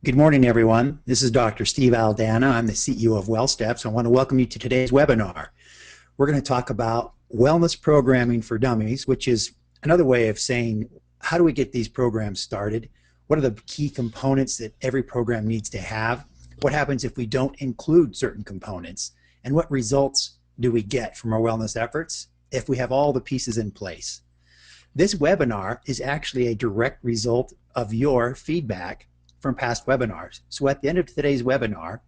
Good morning, everyone. This is Dr. Steve Aldana. I'm the CEO of WellSteps. I want to welcome you to today's webinar. We're going to talk about wellness programming for dummies, which is another way of saying, how do we get these programs started? What are the key components that every program needs to have? What happens if we don't include certain components? And what results do we get from our wellness efforts if we have all the pieces in place? This webinar is actually a direct result of your feedback from past webinars. So at the end of today's webinar,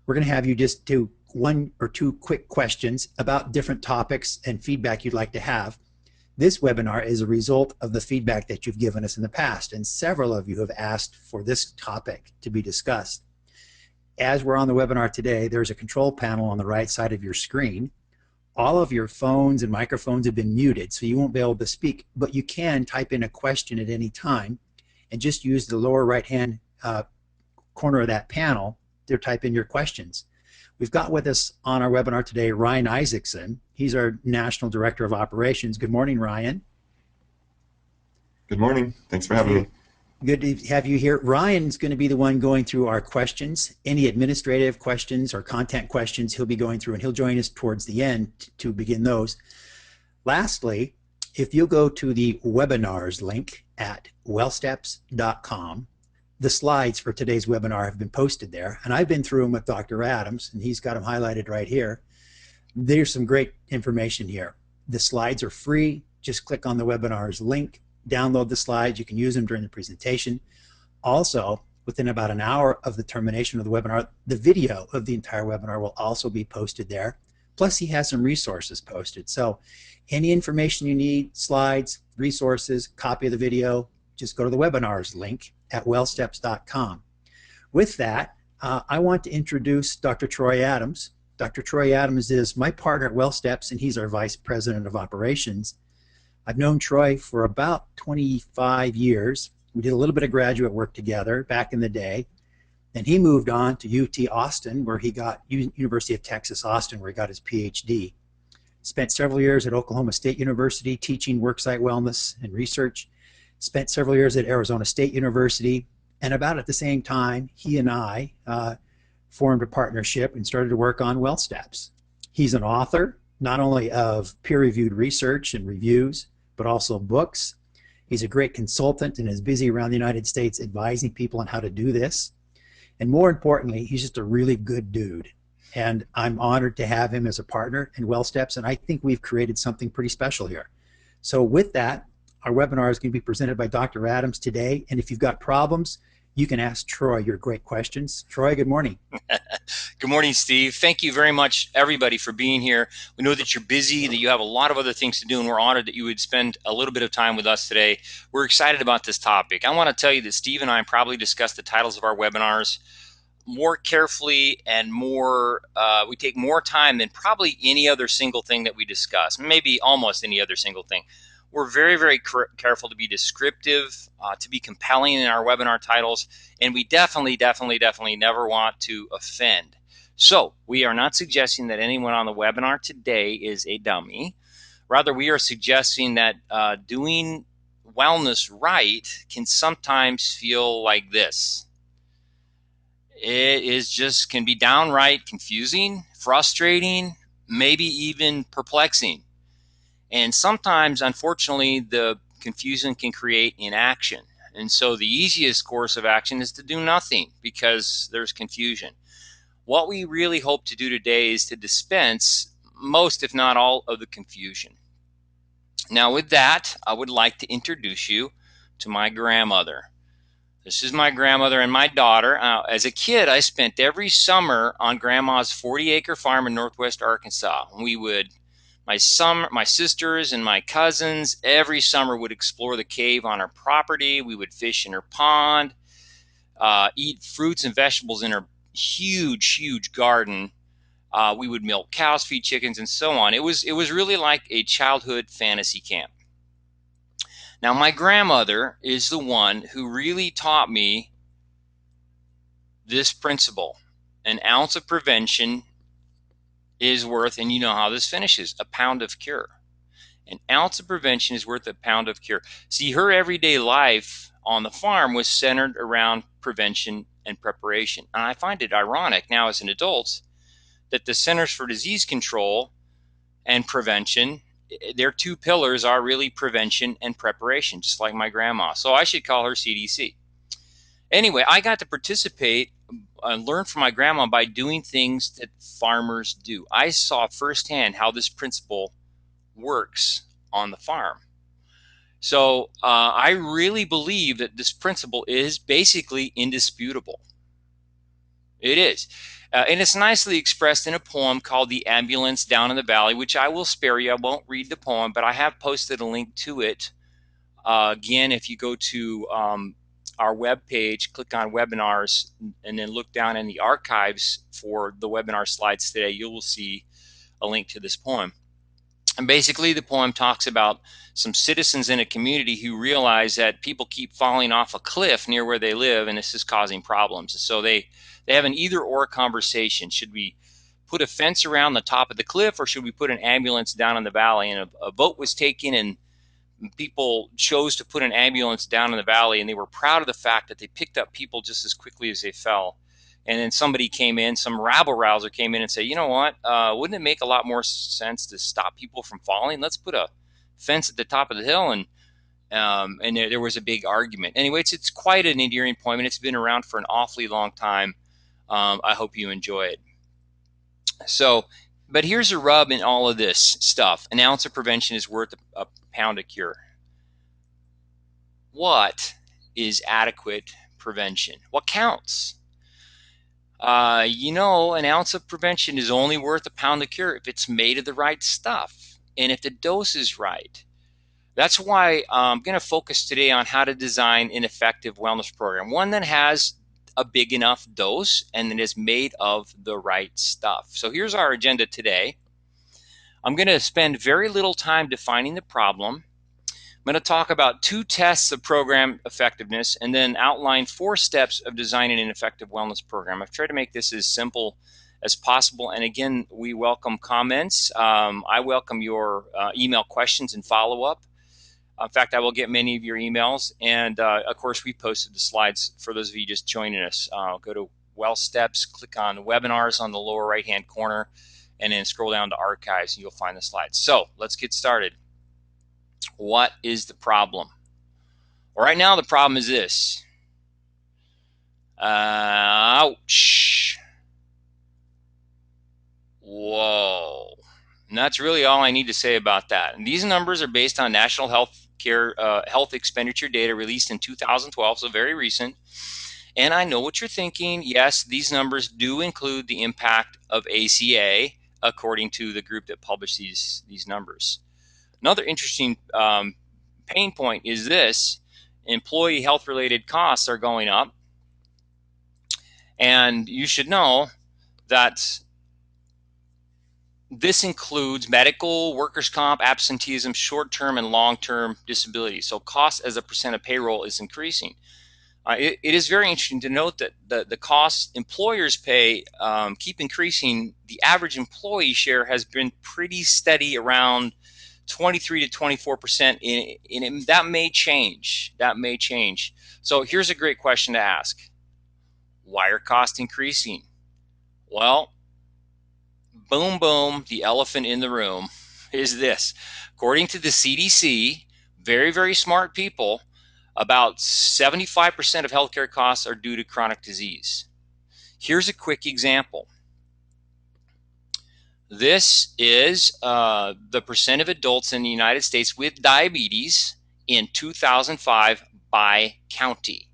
we're going to have you just do one or two quick questions about different topics and feedback you'd like to have. This webinar is a result of the feedback that you've given us in the past, and several of you have asked for this topic to be discussed. As we're on the webinar today, there's a control panel on the right side of your screen. All of your phones and microphones have been muted, so you won't be able to speak, but you can type in a question at any time and just use the lower right-hand corner of that panel to type in your questions. We've got with us on our webinar today Ryan Isaacson. He's our National Director of Operations. Good morning, Ryan. Good morning. Thanks for having me. Good to have you here. Ryan's going to be the one going through our questions. Any administrative questions or content questions he'll be going through, and he'll join us towards the end to begin those. Lastly, if you'll go to the webinars link at wellsteps.com, the slides for today's webinar have been posted there, and I've been through them with Dr. Adams, and he's got them highlighted right here. There's some great information here. The slides are free. Just click on the webinars link, download the slides. You can use them during the presentation. Also, within about an hour of the termination of the webinar, the video of the entire webinar will also be posted there. Plus, he has some resources posted. So any information you need, slides, resources, copy of the video, just go to the webinars link at wellsteps.com. With that, I want to introduce Dr. Troy Adams. Dr. Troy Adams is my partner at WellSteps, and he's our Vice President of Operations. I've known Troy for about 25 years. We did a little bit of graduate work together back in the day. Then he moved on to UT Austin, where he got University of Texas Austin, where he got his PhD. Spent several years at Oklahoma State University teaching worksite wellness and research. Spent several years at Arizona State University, and about at the same time, he and I formed a partnership and started to work on WellSteps. He's an author, not only of peer-reviewed research and reviews, but also books. He's a great consultant and is busy around the United States advising people on how to do this. And more importantly, he's just a really good dude. And I'm honored to have him as a partner in WellSteps, and I think we've created something pretty special here. So with that, our webinar is going to be presented by Dr. Adams today, and if you've got problems, you can ask Troy your great questions. Troy, good morning. Good morning, Steve. Thank you very much, everybody, for being here. We know that you're busy, that you have a lot of other things to do, and we're honored that you would spend a little bit of time with us today. We're excited about this topic. I want to tell you that Steve and I probably discuss the titles of our webinars more carefully and we take more time than probably any other single thing that we discuss, maybe almost any other single thing. We're very, very careful to be descriptive, to be compelling in our webinar titles, and we definitely never want to offend. So we are not suggesting that anyone on the webinar today is a dummy. Rather, we are suggesting that doing wellness right can sometimes feel like this. It can be downright confusing, frustrating, maybe even perplexing. And sometimes, unfortunately, the confusion can create inaction. And so the easiest course of action is to do nothing because there's confusion. What we really hope to do today is to dispense most, if not all, of the confusion. Now, with that, I would like to introduce you to my grandmother. This is my grandmother and my daughter. As a kid, I spent every summer on Grandma's 40-acre farm in northwest Arkansas. My sisters and my cousins every summer would explore the cave on her property. We would fish in her pond, eat fruits and vegetables in her huge garden. We would milk cows, feed chickens, and so on. It was really like a childhood fantasy camp. Now, my grandmother is the one who really taught me this principle: an ounce of prevention is worth, and you know how this finishes, a pound of cure. An ounce of prevention is worth a pound of cure. See, her everyday life on the farm was centered around prevention and preparation. And I find it ironic now as an adult that the Centers for Disease Control and Prevention, their two pillars are really prevention and preparation, just like my grandma. So I should call her CDC. Anyway, I got to participate and learn from my grandma by doing things that farmers do. I saw firsthand how this principle works on the farm. So I really believe that this principle is basically indisputable. It is. And it's nicely expressed in a poem called The Ambulance Down in the Valley, which I will spare you. I won't read the poem, but I have posted a link to it. Again, if you go to our webpage, click on webinars, and then look down in the archives for the webinar slides today, you will see a link to this poem. And basically, the poem talks about some citizens in a community who realize that people keep falling off a cliff near where they live, and this is causing problems. So they have an either-or conversation. Should we put a fence around the top of the cliff, or should we put an ambulance down in the valley? And a vote was taken, and people chose to put an ambulance down in the valley, and they were proud of the fact that they picked up people just as quickly as they fell. And then somebody came in, some rabble rouser came in and said, you know what, wouldn't it make a lot more sense to stop people from falling? Let's put a fence at the top of the hill. And there was a big argument. Anyway, it's quite an endearing poem, and it's been around for an awfully long time. I hope you enjoy it. So, but here's a rub in all of this stuff. An ounce of prevention is worth a pound of cure. What is adequate prevention? What counts? An ounce of prevention is only worth a pound of cure if it's made of the right stuff and if the dose is right. That's why I'm going to focus today on how to design an effective wellness program, one that has a big enough dose and that is made of the right stuff. So here's our agenda today. I'm going to spend very little time defining the problem. I'm going to talk about 2 tests of program effectiveness and then outline 4 steps of designing an effective wellness program. I've tried to make this as simple as possible. And again, we welcome comments. I welcome your email questions and follow-up. In fact, I will get many of your emails. And of course, we posted the slides for those of you just joining us. Go to Well Steps, click on webinars on the lower right-hand corner, and then scroll down to archives, and you'll find the slides. So let's get started. What is the problem? Well, right now, the problem is this. Ouch. Whoa. And that's really all I need to say about that. And these numbers are based on National Health Expenditure data released in 2012, so very recent. And I know what you're thinking. Yes, these numbers do include the impact of ACA, according to the group that published these numbers. Another interesting pain point is this: employee health-related costs are going up. And you should know that this includes medical, workers' comp, absenteeism, short-term and long-term disability. So cost as a percent of payroll is increasing. It is very interesting to note that the costs employers pay keep increasing. The average employee share has been pretty steady around 23 to 24%, and that may change. That may change. So here's a great question to ask. Why are costs increasing? Well, boom, boom, the elephant in the room is this. According to the CDC, very, very smart people, about 75% of healthcare costs are due to chronic disease. Here's a quick example. This is the percent of adults in the United States with diabetes in 2005 by county.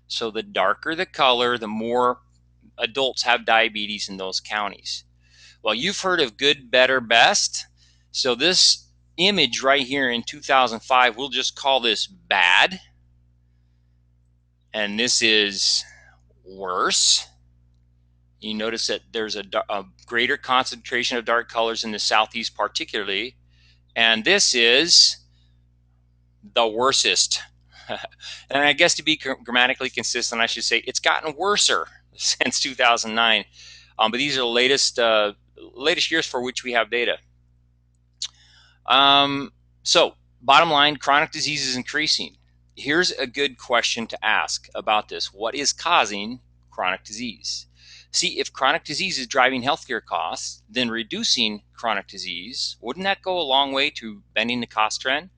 So the darker the color, the more adults have diabetes in those counties. Well, you've heard of good, better, best. So this image right here in 2005, we'll just call this bad. And this is worse. You notice that there's a greater concentration of dark colors in the southeast particularly. And this is the worstest. And I guess to be grammatically consistent, I should say it's gotten worser since 2009. But these are the latest years for which we have data. So bottom line, chronic disease is increasing. here's a good question to ask about this. What is causing chronic disease? See, if chronic disease is driving healthcare costs, then reducing chronic disease, wouldn't that go a long way to bending the cost trend?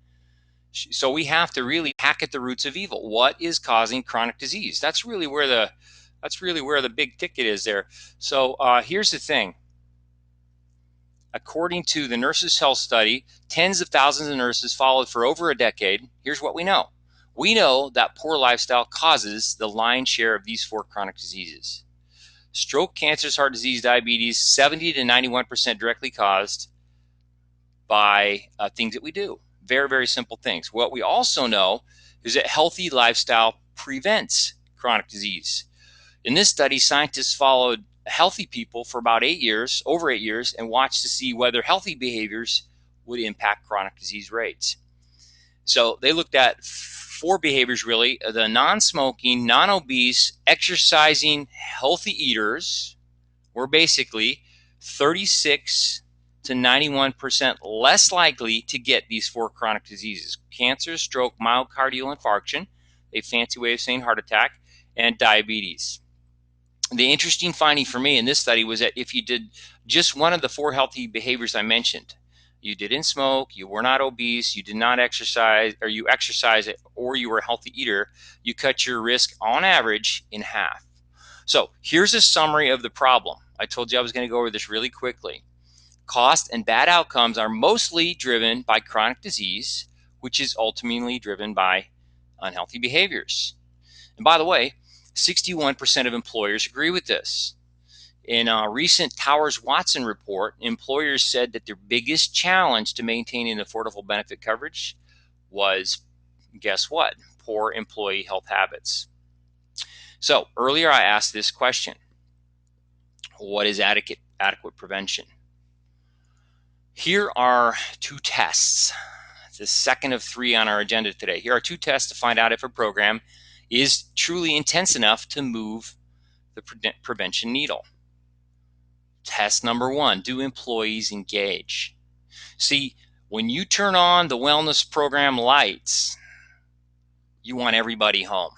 So we have to really hack at the roots of evil. What is causing chronic disease? That's really where the big ticket is there. So here's the thing. According to the Nurses' Health Study, tens of thousands of nurses followed for over a decade. Here's what we know. We know that poor lifestyle causes the lion's share of these 4 chronic diseases. Stroke, cancers, heart disease, diabetes, 70 to 91% directly caused by things that we do. Very, very simple things. What we also know is that healthy lifestyle prevents chronic disease. In this study, scientists followed healthy people for about 8 years, over 8 years, and watched to see whether healthy behaviors would impact chronic disease rates. So they looked at 4 behaviors really: the non-smoking, non-obese, exercising, healthy eaters were basically 36 to 91% less likely to get these 4 chronic diseases: cancer, stroke, myocardial infarction, a fancy way of saying heart attack, and diabetes. The interesting finding for me in this study was that if you did just one of the 4 healthy behaviors I mentioned, you didn't smoke, you were not obese, you did not exercise, or you exercise, or you were a healthy eater, you cut your risk on average in half. So here's a summary of the problem. I told you I was going to go over this really quickly. Cost and bad outcomes are mostly driven by chronic disease, which is ultimately driven by unhealthy behaviors. And by the way, 61% of employers agree with this. In a recent Towers-Watson report, employers said that their biggest challenge to maintaining affordable benefit coverage was, guess what? Poor employee health habits. So earlier I asked this question: what is adequate prevention? Here are 2 tests. It's the second of 3 on our agenda today. Here are 2 tests to find out if a program is truly intense enough to move the prevention needle. Test number 1, do employees engage? See, when you turn on the wellness program lights, you want everybody home.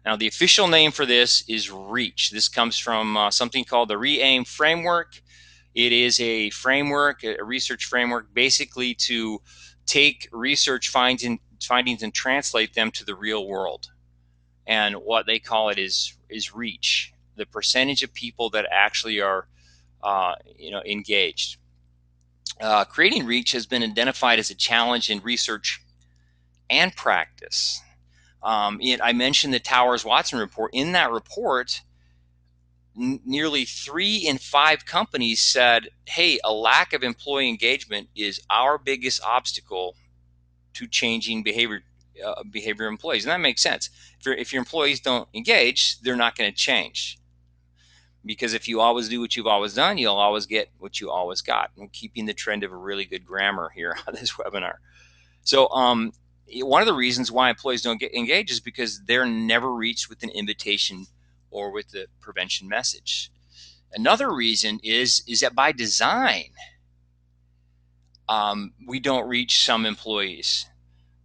Now, the official name for this is REACH. This comes from something called the Re-Aim Framework. It is a framework, a research framework, basically to take research findings and translate them to the real world. And what they call it is reach, the percentage of people that actually are engaged. Creating reach has been identified as a challenge in research and practice. I mentioned the Towers-Watson report. In that report, nearly 3 in 5 companies said, hey, a lack of employee engagement is our biggest obstacle to changing behavior employees. And that makes sense. If your employees don't engage, they're not going to change. Because if you always do what you've always done, you'll always get what you always got. I'm keeping the trend of a really good grammar here on this webinar. So one of the reasons why employees don't get engaged is because they're never reached with an invitation or with the prevention message. Another reason is that by design, we don't reach some employees.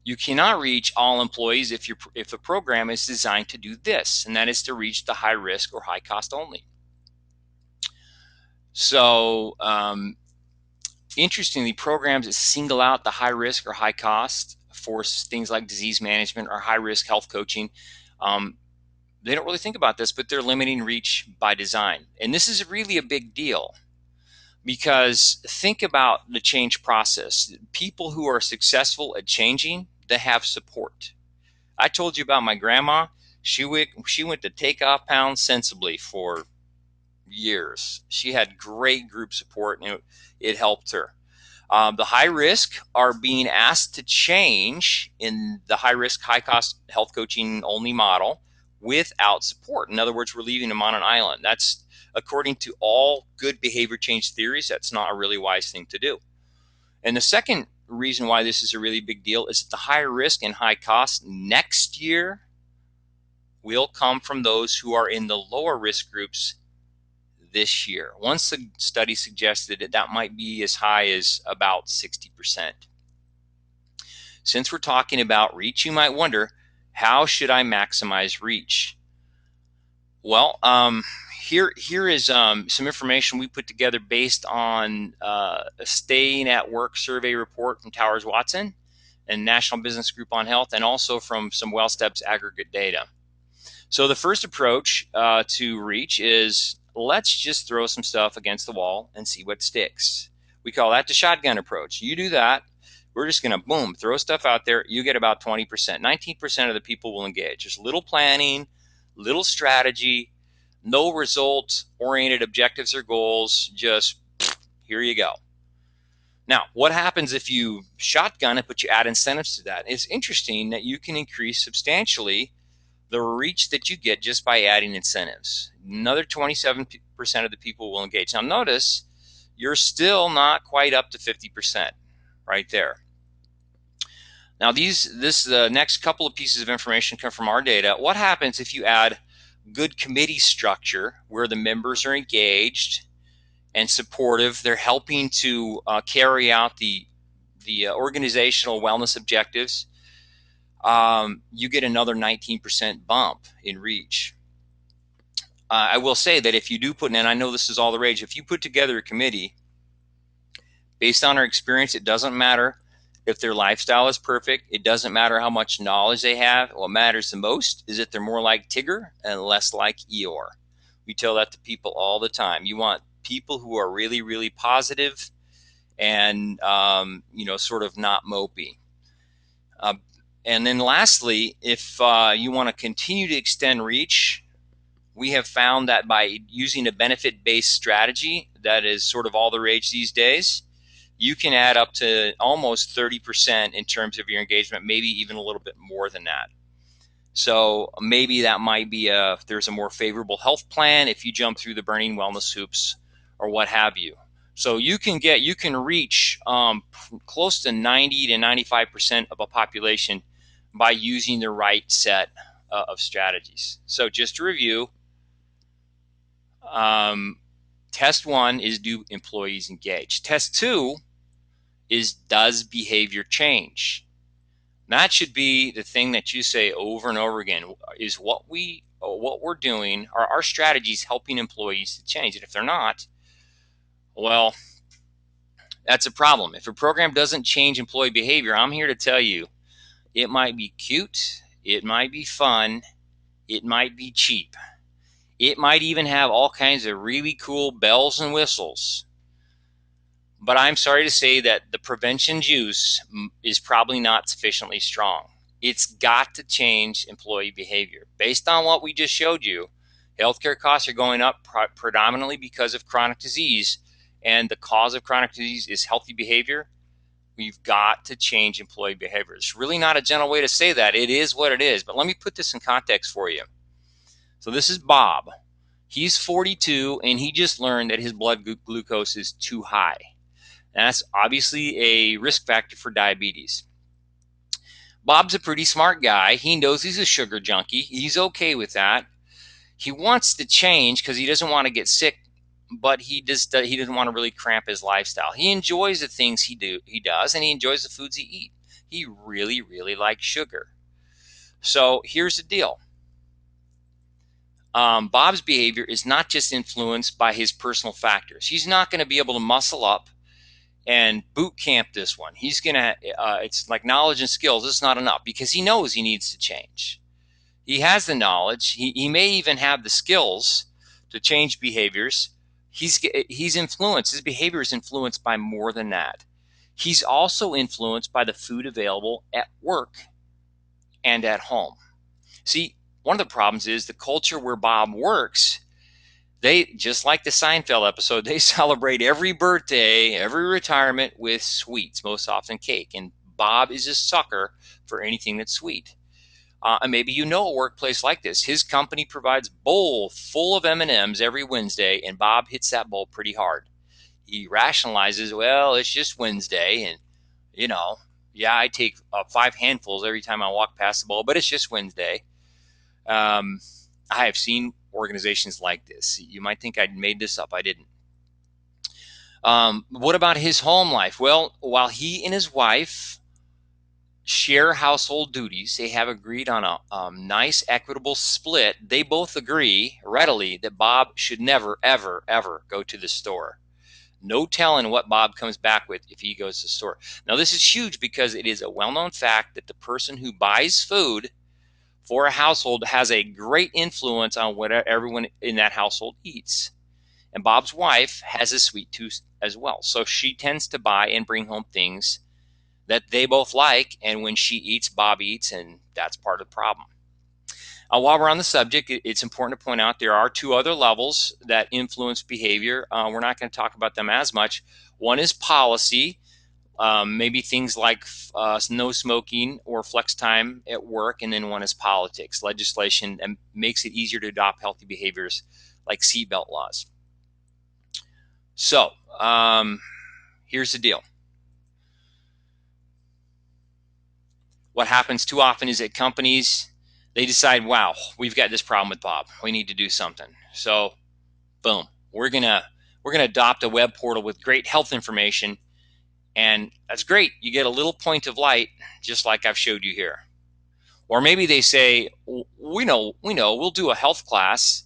You cannot reach all employees if the program is designed to do this, and that is to reach the high risk or high cost only. So interestingly, programs that single out the high risk or high cost for things like disease management or high risk health coaching, they don't really think about this, but they're limiting reach by design. And this is really a big deal, because think about the change process. People who are successful at changing, they have support. I told you about my grandma. She went to take off pounds sensibly for years. She had great group support, and it helped her. The high risk are being asked to change in the high risk, high cost health coaching only model without support. In other words, we're leaving them on an island. That's, according to all good behavior change theories, that's not a really wise thing to do. And the second reason why this is a really big deal is that the high risk and high cost next year will come from those who are in the lower risk groups this year. One study suggested that might be as high as about 60%. since we're talking about reach, you might wonder, how should I maximize reach? Well, here is some information we put together based on a Staying at Work survey report from Towers Watson and National Business Group on Health, and also from some WellSteps aggregate data. So the first approach to reach is, let's just throw some stuff against the wall and see what sticks. We call that the shotgun approach. You do that, we're just going to boom, throw stuff out there. You get about 20%. 19% of the people will engage. There's little planning, little strategy, no results-oriented objectives or goals. Just here you go. Now, what happens if you shotgun it, but you add incentives to that? It's interesting that you can increase substantially the reach that you get just by adding incentives. Another 27% of the people will engage. Now, notice you're still not quite up to 50% right there. Now, the next couple of pieces of information come from our data. What happens if you add good committee structure where the members are engaged and supportive? They're helping to carry out the organizational wellness objectives. You get another 19% bump in reach. I will say that if you do put in, and I know this is all the rage, if you put together a committee, based on our experience, it doesn't matter if their lifestyle is perfect. It doesn't matter how much knowledge they have. What matters the most is that they're more like Tigger and less like Eeyore. We tell that to people all the time. You want people who are really, really positive and, sort of not mopey. And then lastly, if you want to continue to extend reach, we have found that by using a benefit-based strategy that is sort of all the rage these days, you can add up to almost 30% in terms of your engagement, maybe even a little bit more than that. So maybe that might be if there's a more favorable health plan, if you jump through the burning wellness hoops or what have you. So you can reach close to 90 to 95% of a population by using the right set of strategies. So just to review, test 1 is, do employees engage? Test 2 is, does behavior change? That should be the thing that you say over and over again. Is what we're doing, are our strategies helping employees to change? And if they're not, well, that's a problem. If a program doesn't change employee behavior, I'm here to tell you, it might be cute, it might be fun, it might be cheap. It might even have all kinds of really cool bells and whistles. But I'm sorry to say that the prevention juice is probably not sufficiently strong. It's got to change employee behavior. Based on what we just showed you, healthcare costs are going up predominantly because of chronic disease, and the cause of chronic disease is healthy behavior. We've got to change employee behavior. It's really not a gentle way to say that. It is what it is. But let me put this in context for you. So this is Bob. He's 42, and he just learned that his blood glucose is too high. And that's obviously a risk factor for diabetes. Bob's a pretty smart guy. He knows he's a sugar junkie. He's okay with that. He wants to change because he doesn't want to get sick, but he doesn't want to really cramp his lifestyle. He enjoys the things he does, and he enjoys the foods he eats. He really, really likes sugar. So here's the deal. Bob's behavior is not just influenced by his personal factors. He's not going to be able to muscle up and boot camp this one. He's going to, it's like knowledge and skills. It's not enough because he knows he needs to change. He has the knowledge. He may even have the skills to change behaviors. He's influenced. His behavior is influenced by more than that. He's also influenced by the food available at work and at home. See, one of the problems is the culture where Bob works, they, just like the Seinfeld episode, they celebrate every birthday, every retirement with sweets, most often cake. And Bob is a sucker for anything that's sweet. And maybe you know a workplace like this. His company provides a bowl full of M&Ms every Wednesday, and Bob hits that bowl pretty hard. He rationalizes, well, it's just Wednesday, and, yeah, I take 5 handfuls every time I walk past the bowl, but it's just Wednesday. I have seen organizations like this. You might think I'd made this up. I didn't. What about his home life? Well, while he and his wife share household duties. They have agreed on a nice equitable split. They both agree readily that Bob should never, ever, ever go to the store. No telling what Bob comes back with if he goes to the store. Now, this is huge because it is a well-known fact that the person who buys food for a household has a great influence on what everyone in that household eats. And Bob's wife has a sweet tooth as well. So she tends to buy and bring home things that they both like. And when she eats, Bob eats, and that's part of the problem. While we're on the subject, it's important to point out there are two other levels that influence behavior. We're not going to talk about them as much. One is policy, maybe things like no smoking or flex time at work, and then one is politics, legislation, and makes it easier to adopt healthy behaviors like seatbelt laws. So here's the deal. What happens too often is that companies, they decide, wow, we've got this problem with Bob. We need to do something. So, boom, we're gonna adopt a web portal with great health information, and that's great. You get a little point of light, just like I've showed you here. Or maybe they say, we know, we'll do a health class,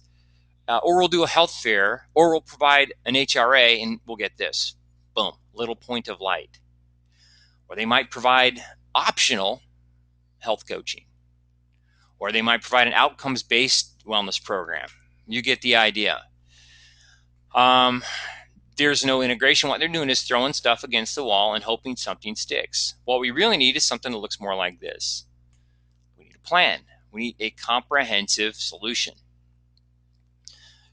or we'll do a health fair, or we'll provide an HRA, and we'll get this. Boom, little point of light. Or they might provide optional health coaching, or they might provide an outcomes-based wellness program. You get the idea. There's no integration. What they're doing is throwing stuff against the wall and hoping something sticks. What we really need is something that looks more like this. We need a plan. We need a comprehensive solution.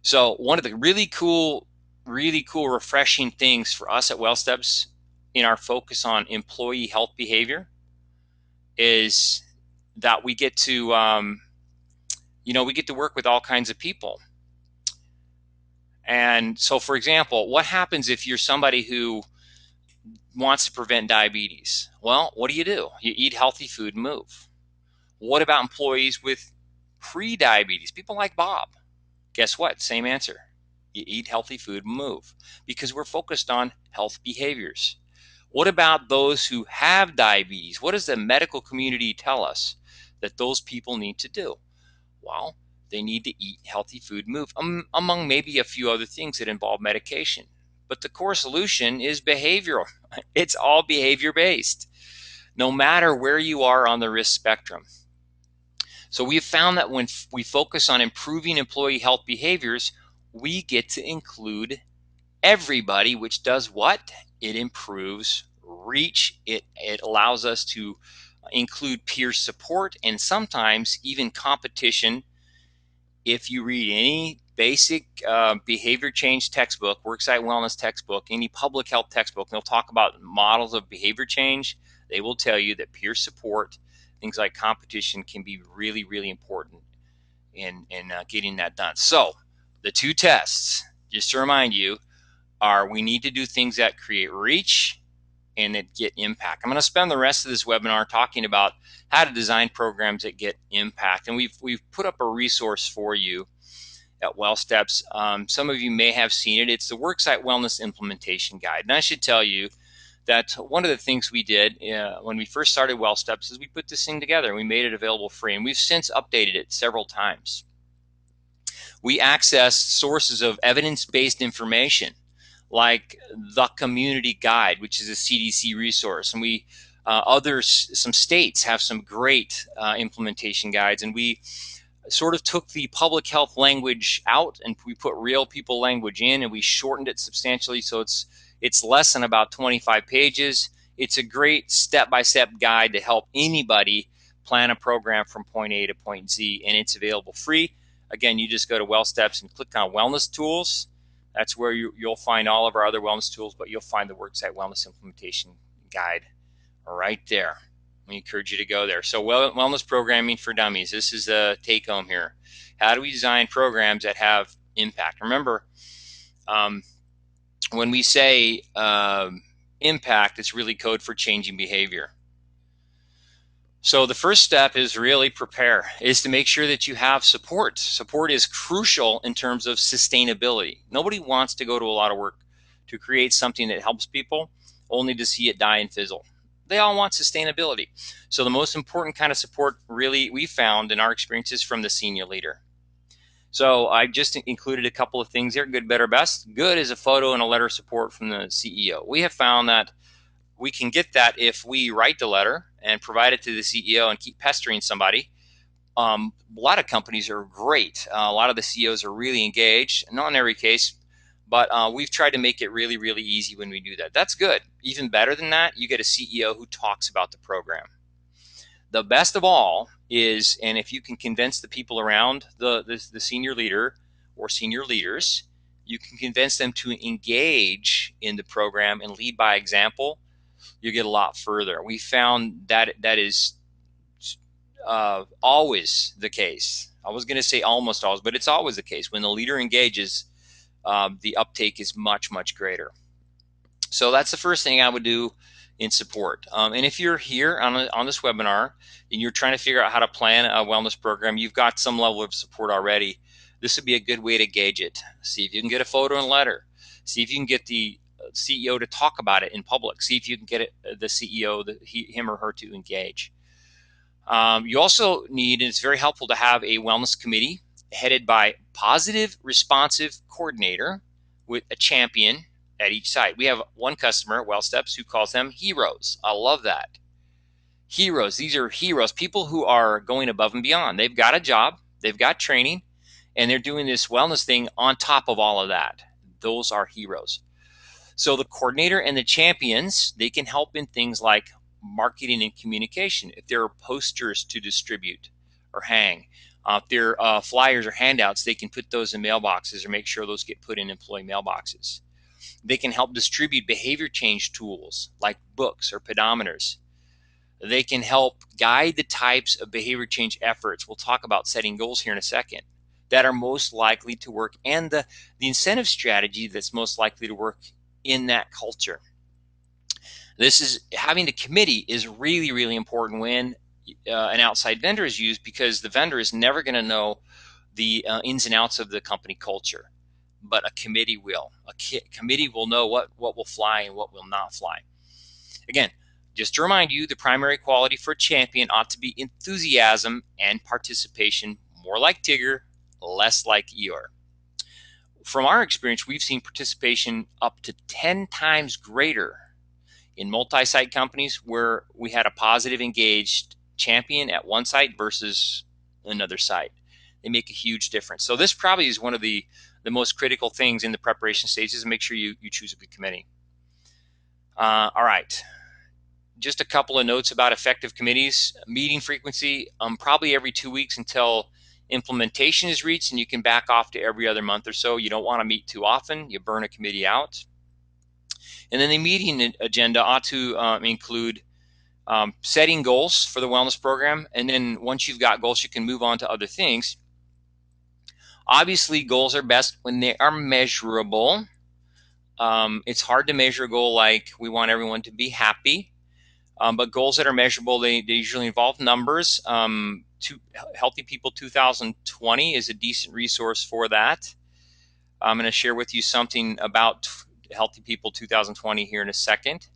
So one of the really cool, refreshing things for us at WellSteps in our focus on employee health behavior is that we get to, we get to work with all kinds of people. And so, for example, what happens if you're somebody who wants to prevent diabetes? Well, what do? You eat healthy food and move. What about employees with pre-diabetes, people like Bob? Guess what? Same answer. You eat healthy food and move, because we're focused on health behaviors. What about those who have diabetes? What does the medical community tell us that those people need to do? Well, they need to eat healthy food and move, among maybe a few other things that involve medication. But the core solution is behavioral. It's all behavior-based, no matter where you are on the risk spectrum. So we've found that when we focus on improving employee health behaviors, we get to include everybody, which does what? It improves reach. It allows us to include peer support and sometimes even competition. If you read any basic behavior change textbook, worksite wellness textbook, any public health textbook, and they'll talk about models of behavior change, they will tell you that peer support, things like competition, can be really, really important in getting that done. So the two tests, just to remind you, are we need to do things that create reach and that get impact. I'm going to spend the rest of this webinar talking about how to design programs that get impact. And we've put up a resource for you at WellSteps. Some of you may have seen it. It's the Worksite Wellness Implementation Guide. And I should tell you that one of the things we did when we first started WellSteps is we put this thing together and we made it available free. And we've since updated it several times. We accessed sources of evidence-based information like the Community Guide, which is a CDC resource, and we some states have some great implementation guides, and we sort of took the public health language out and we put real people language in, and we shortened it substantially, so it's less than about 25 pages. It's a great step-by-step guide to help anybody plan a program from point A to point Z, and it's available free. Again, you just go to WellSteps and click on Wellness Tools. That's where you'll find all of our other wellness tools, but you'll find the Worksite Wellness Implementation Guide right there. We encourage you to go there. So wellness programming for dummies. This is the take home here. How do we design programs that have impact? Remember, when we say impact, it's really code for changing behavior. So the first step is really prepare, is to make sure that you have support. Support is crucial in terms of sustainability. Nobody wants to go to a lot of work to create something that helps people only to see it die and fizzle. they all want sustainability. So the most important kind of support really we found in our experiences from the senior leader. So I just included a couple of things here, good, better, best. Good is a photo and a letter of support from the CEO. We have found that we can get that if we write the letter and provide it to the CEO and keep pestering somebody. A lot of companies are great. A lot of the CEOs are really engaged, not in every case, but we've tried to make it really, really easy when we do that. That's good. Even better than that, you get a CEO who talks about the program. The best of all is, and if you can convince the people around the senior leader or senior leaders, you can convince them to engage in the program and lead by example, you get a lot further. We found that that is always the case. I was going to say almost always, but it's always the case. When the leader engages, the uptake is much, much greater. So that's the first thing I would do in support. And if you're here on this webinar and you're trying to figure out how to plan a wellness program, you've got some level of support already. This would be a good way to gauge it. See if you can get a photo and letter. See if you can get the CEO to talk about it in public. See if you can get the CEO, him or her, to engage. You also need, and it's very helpful to have a wellness committee headed by positive responsive coordinator with a champion at each site. We have one customer, WellSteps, who calls them heroes. I love that. Heroes. These are heroes, people who are going above and beyond. They've got a job, they've got training, and they're doing this wellness thing on top of all of that. Those are heroes. So the coordinator and the champions, they can help in things like marketing and communication. If there are posters to distribute or hang, if there are flyers or handouts, they can put those in mailboxes or make sure those get put in employee mailboxes. They can help distribute behavior change tools like books or pedometers. They can help guide the types of behavior change efforts. We'll talk about setting goals here in a second that are most likely to work, and the incentive strategy that's most likely to work in that culture. This is having a committee is really, really important when an outside vendor is used, because the vendor is never going to know the ins and outs of the company culture, but a committee will. A committee will know what will fly and what will not fly. Again, just to remind you, the primary quality for a champion ought to be enthusiasm and participation, more like Tigger, less like Eeyore. From our experience, we've seen participation up to 10 times greater in multi-site companies where we had a positive engaged champion at one site versus another site. They make a huge difference. So this probably is one of the most critical things in the preparation stages. Make sure you choose a good committee. All right. Just a couple of notes about effective committees. Meeting frequency, probably every 2 weeks until implementation is reached, and you can back off to every other month or so. You don't want to meet too often. You burn a committee out. And then the meeting agenda ought to include setting goals for the wellness program. And then once you've got goals, you can move on to other things. Obviously, goals are best when they are measurable. It's hard to measure a goal like we want everyone to be happy. But goals that are measurable, they usually involve numbers. Healthy People 2020 is a decent resource for that. I'm going to share with you something about Healthy People 2020 here in a second.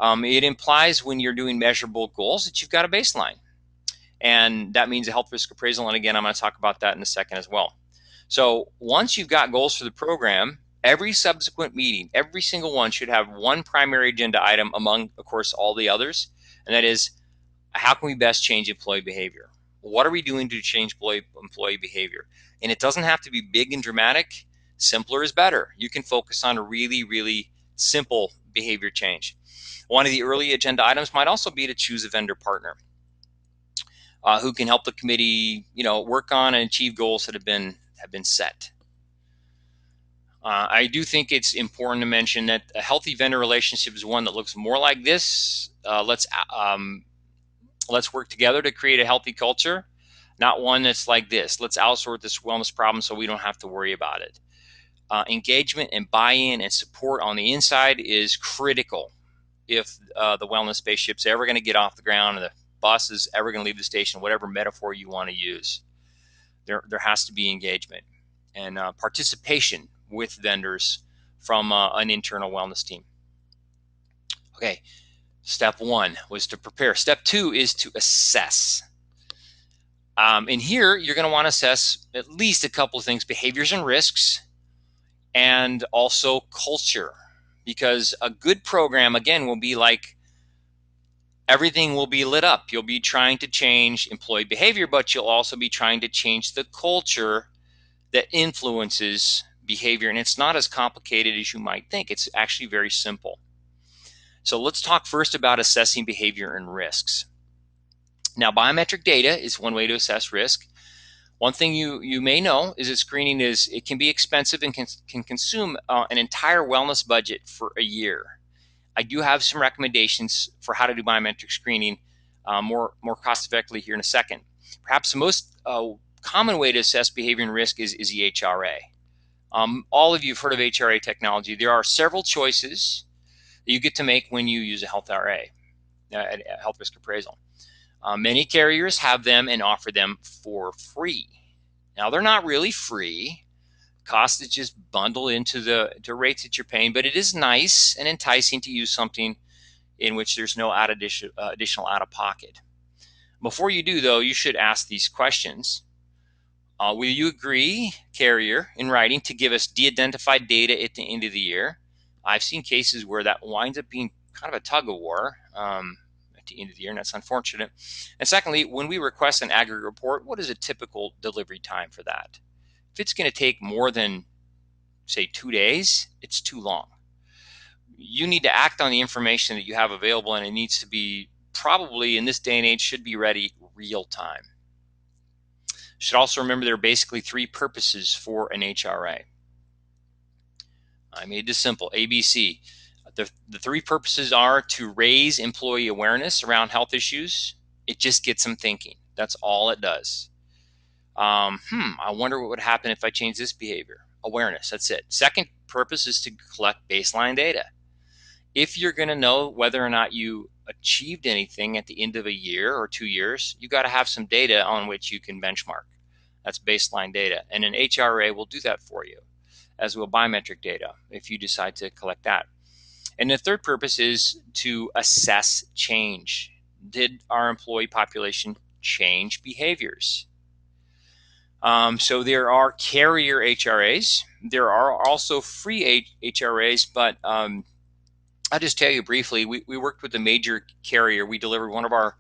It implies when you're doing measurable goals that you've got a baseline. And that means a health risk appraisal. And again, I'm going to talk about that in a second as well. So once you've got goals for the program, every subsequent meeting, every single one should have one primary agenda item among, of course, all the others. And that is, how can we best change employee behavior? What are we doing to change employee behavior? And it doesn't have to be big and dramatic. Simpler is better. You can focus on a really, really simple behavior change. One of the early agenda items might also be to choose a vendor partner who can help the committee, work on and achieve goals that have been set. I do think it's important to mention that a healthy vendor relationship is one that looks more like this. Let's work together to create a healthy culture, not one that's like this. Let's outsource this wellness problem so we don't have to worry about it. Engagement and buy-in and support on the inside is critical if the wellness spaceship's ever going to get off the ground and the bus is ever going to leave the station, whatever metaphor you want to use. There has to be engagement and participation with vendors from an internal wellness team. Okay, Step one was to prepare. Step two is to assess. In here, you're going to want to assess at least a couple of things: behaviors and risks, and also culture. Because a good program, again, will be like everything will be lit up. You'll be trying to change employee behavior, but you'll also be trying to change the culture that influences behavior. And it's not as complicated as you might think. It's actually very simple. So let's talk first about assessing behavior and risks. Now, biometric data is one way to assess risk. One thing you may know is that screening it can be expensive and can consume an entire wellness budget for a year. I do have some recommendations for how to do biometric screening more cost effectively here in a second. Perhaps the most common way to assess behavior and risk is EHRA. All of you have heard of HRA technology. There are several choices that you get to make when you use a health RA, a health risk appraisal. Many carriers have them and offer them for free. Now, they're not really free. Cost is just bundled into the rates that you're paying, but it is nice and enticing to use something in which there's no additional out-of-pocket. Before you do, though, you should ask these questions. Will you agree, carrier, in writing to give us de-identified data at the end of the year? I've seen cases where that winds up being kind of a tug-of-war at the end of the year, and that's unfortunate. And secondly, when we request an aggregate report, what is a typical delivery time for that? If it's going to take more than, say, 2 days, it's too long. You need to act on the information that you have available, and it needs to be probably, in this day and age, should be ready real time. You should also remember there are basically three purposes for an HRA. I made this simple, ABC. The three purposes are to raise employee awareness around health issues. It just gets them thinking. That's all it does. I wonder what would happen if I change this behavior. Awareness, that's it. Second purpose is to collect baseline data. If you're going to know whether or not you achieved anything at the end of a year or 2 years, you got to have some data on which you can benchmark. That's baseline data. And an HRA will do that for you, as will biometric data if you decide to collect that. And the third purpose is to assess change. Did our employee population change behaviors? So there are carrier HRAs. There are also free HRAs, but I'll just tell you briefly, we worked with a major carrier. We delivered one of our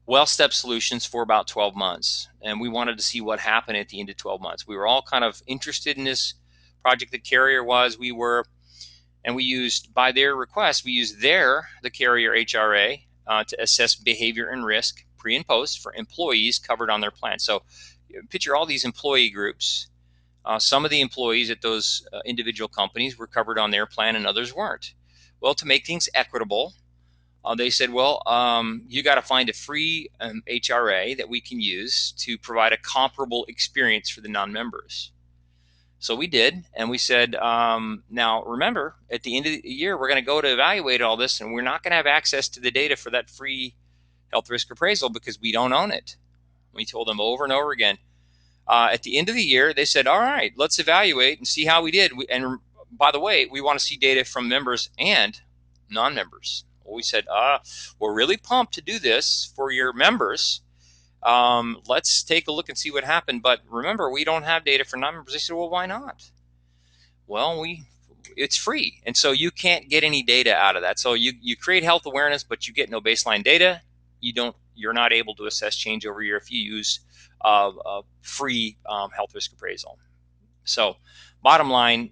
well-step solutions for about 12 months, and we wanted to see what happened at the end of 12 months. We were all kind of interested in this project. The carrier was, and we used, by their request, we used the carrier HRA to assess behavior and risk pre and post for employees covered on their plan. So picture all these employee groups. Some of the employees at those individual companies were covered on their plan and others weren't. Well, to make things equitable, they said, well, you got to find a free HRA that we can use to provide a comparable experience for the non-members. So we did, and we said, now remember, at the end of the year, we're going to go to evaluate all this, and we're not going to have access to the data for that free health risk appraisal because we don't own it. We told them over and over again. At the end of the year, they said, all right, let's evaluate and see how we did. And by the way, we want to see data from members and non-members. Well, we said, we're really pumped to do this for your members. Let's take a look and see what happened. But remember, we don't have data for non-members. They said, well, why not? Well, it's free. And so you can't get any data out of that. So you create health awareness, but you get no baseline data. You're not able to assess change over year if you use a free health risk appraisal. So bottom line,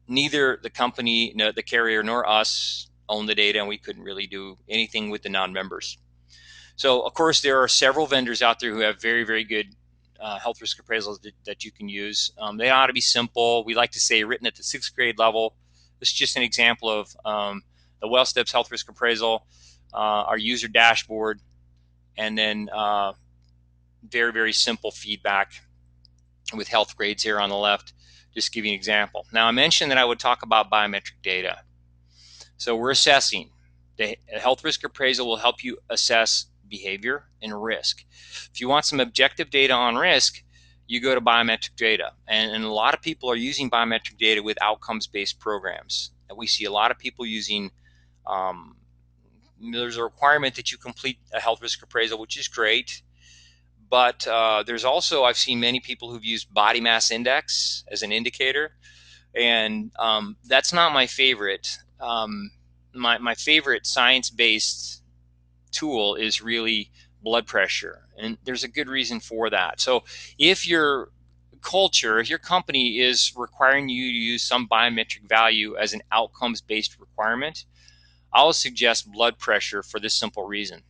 neither the company, the carrier, nor us own the data, and we couldn't really do anything with the non-members. So of course, there are several vendors out there who have very, very good health risk appraisals that you can use. They ought to be simple. We like to say written at the 6th grade level. This is just an example of the WellSteps health risk appraisal, our user dashboard, and then very, very simple feedback with health grades here on the left. Just give you an example. Now, I mentioned that I would talk about biometric data. So we're assessing. The health risk appraisal will help you assess behavior and risk. If you want some objective data on risk, you go to biometric data. And a lot of people are using biometric data with outcomes-based programs. And we see a lot of people using there's a requirement that you complete a health risk appraisal, which is great. But there's also, I've seen many people who've used body mass index as an indicator, and that's not my favorite. My favorite science-based tool is really blood pressure, and there's a good reason for that. So if your culture, if your company is requiring you to use some biometric value as an outcomes-based requirement, I will suggest blood pressure for this simple reason.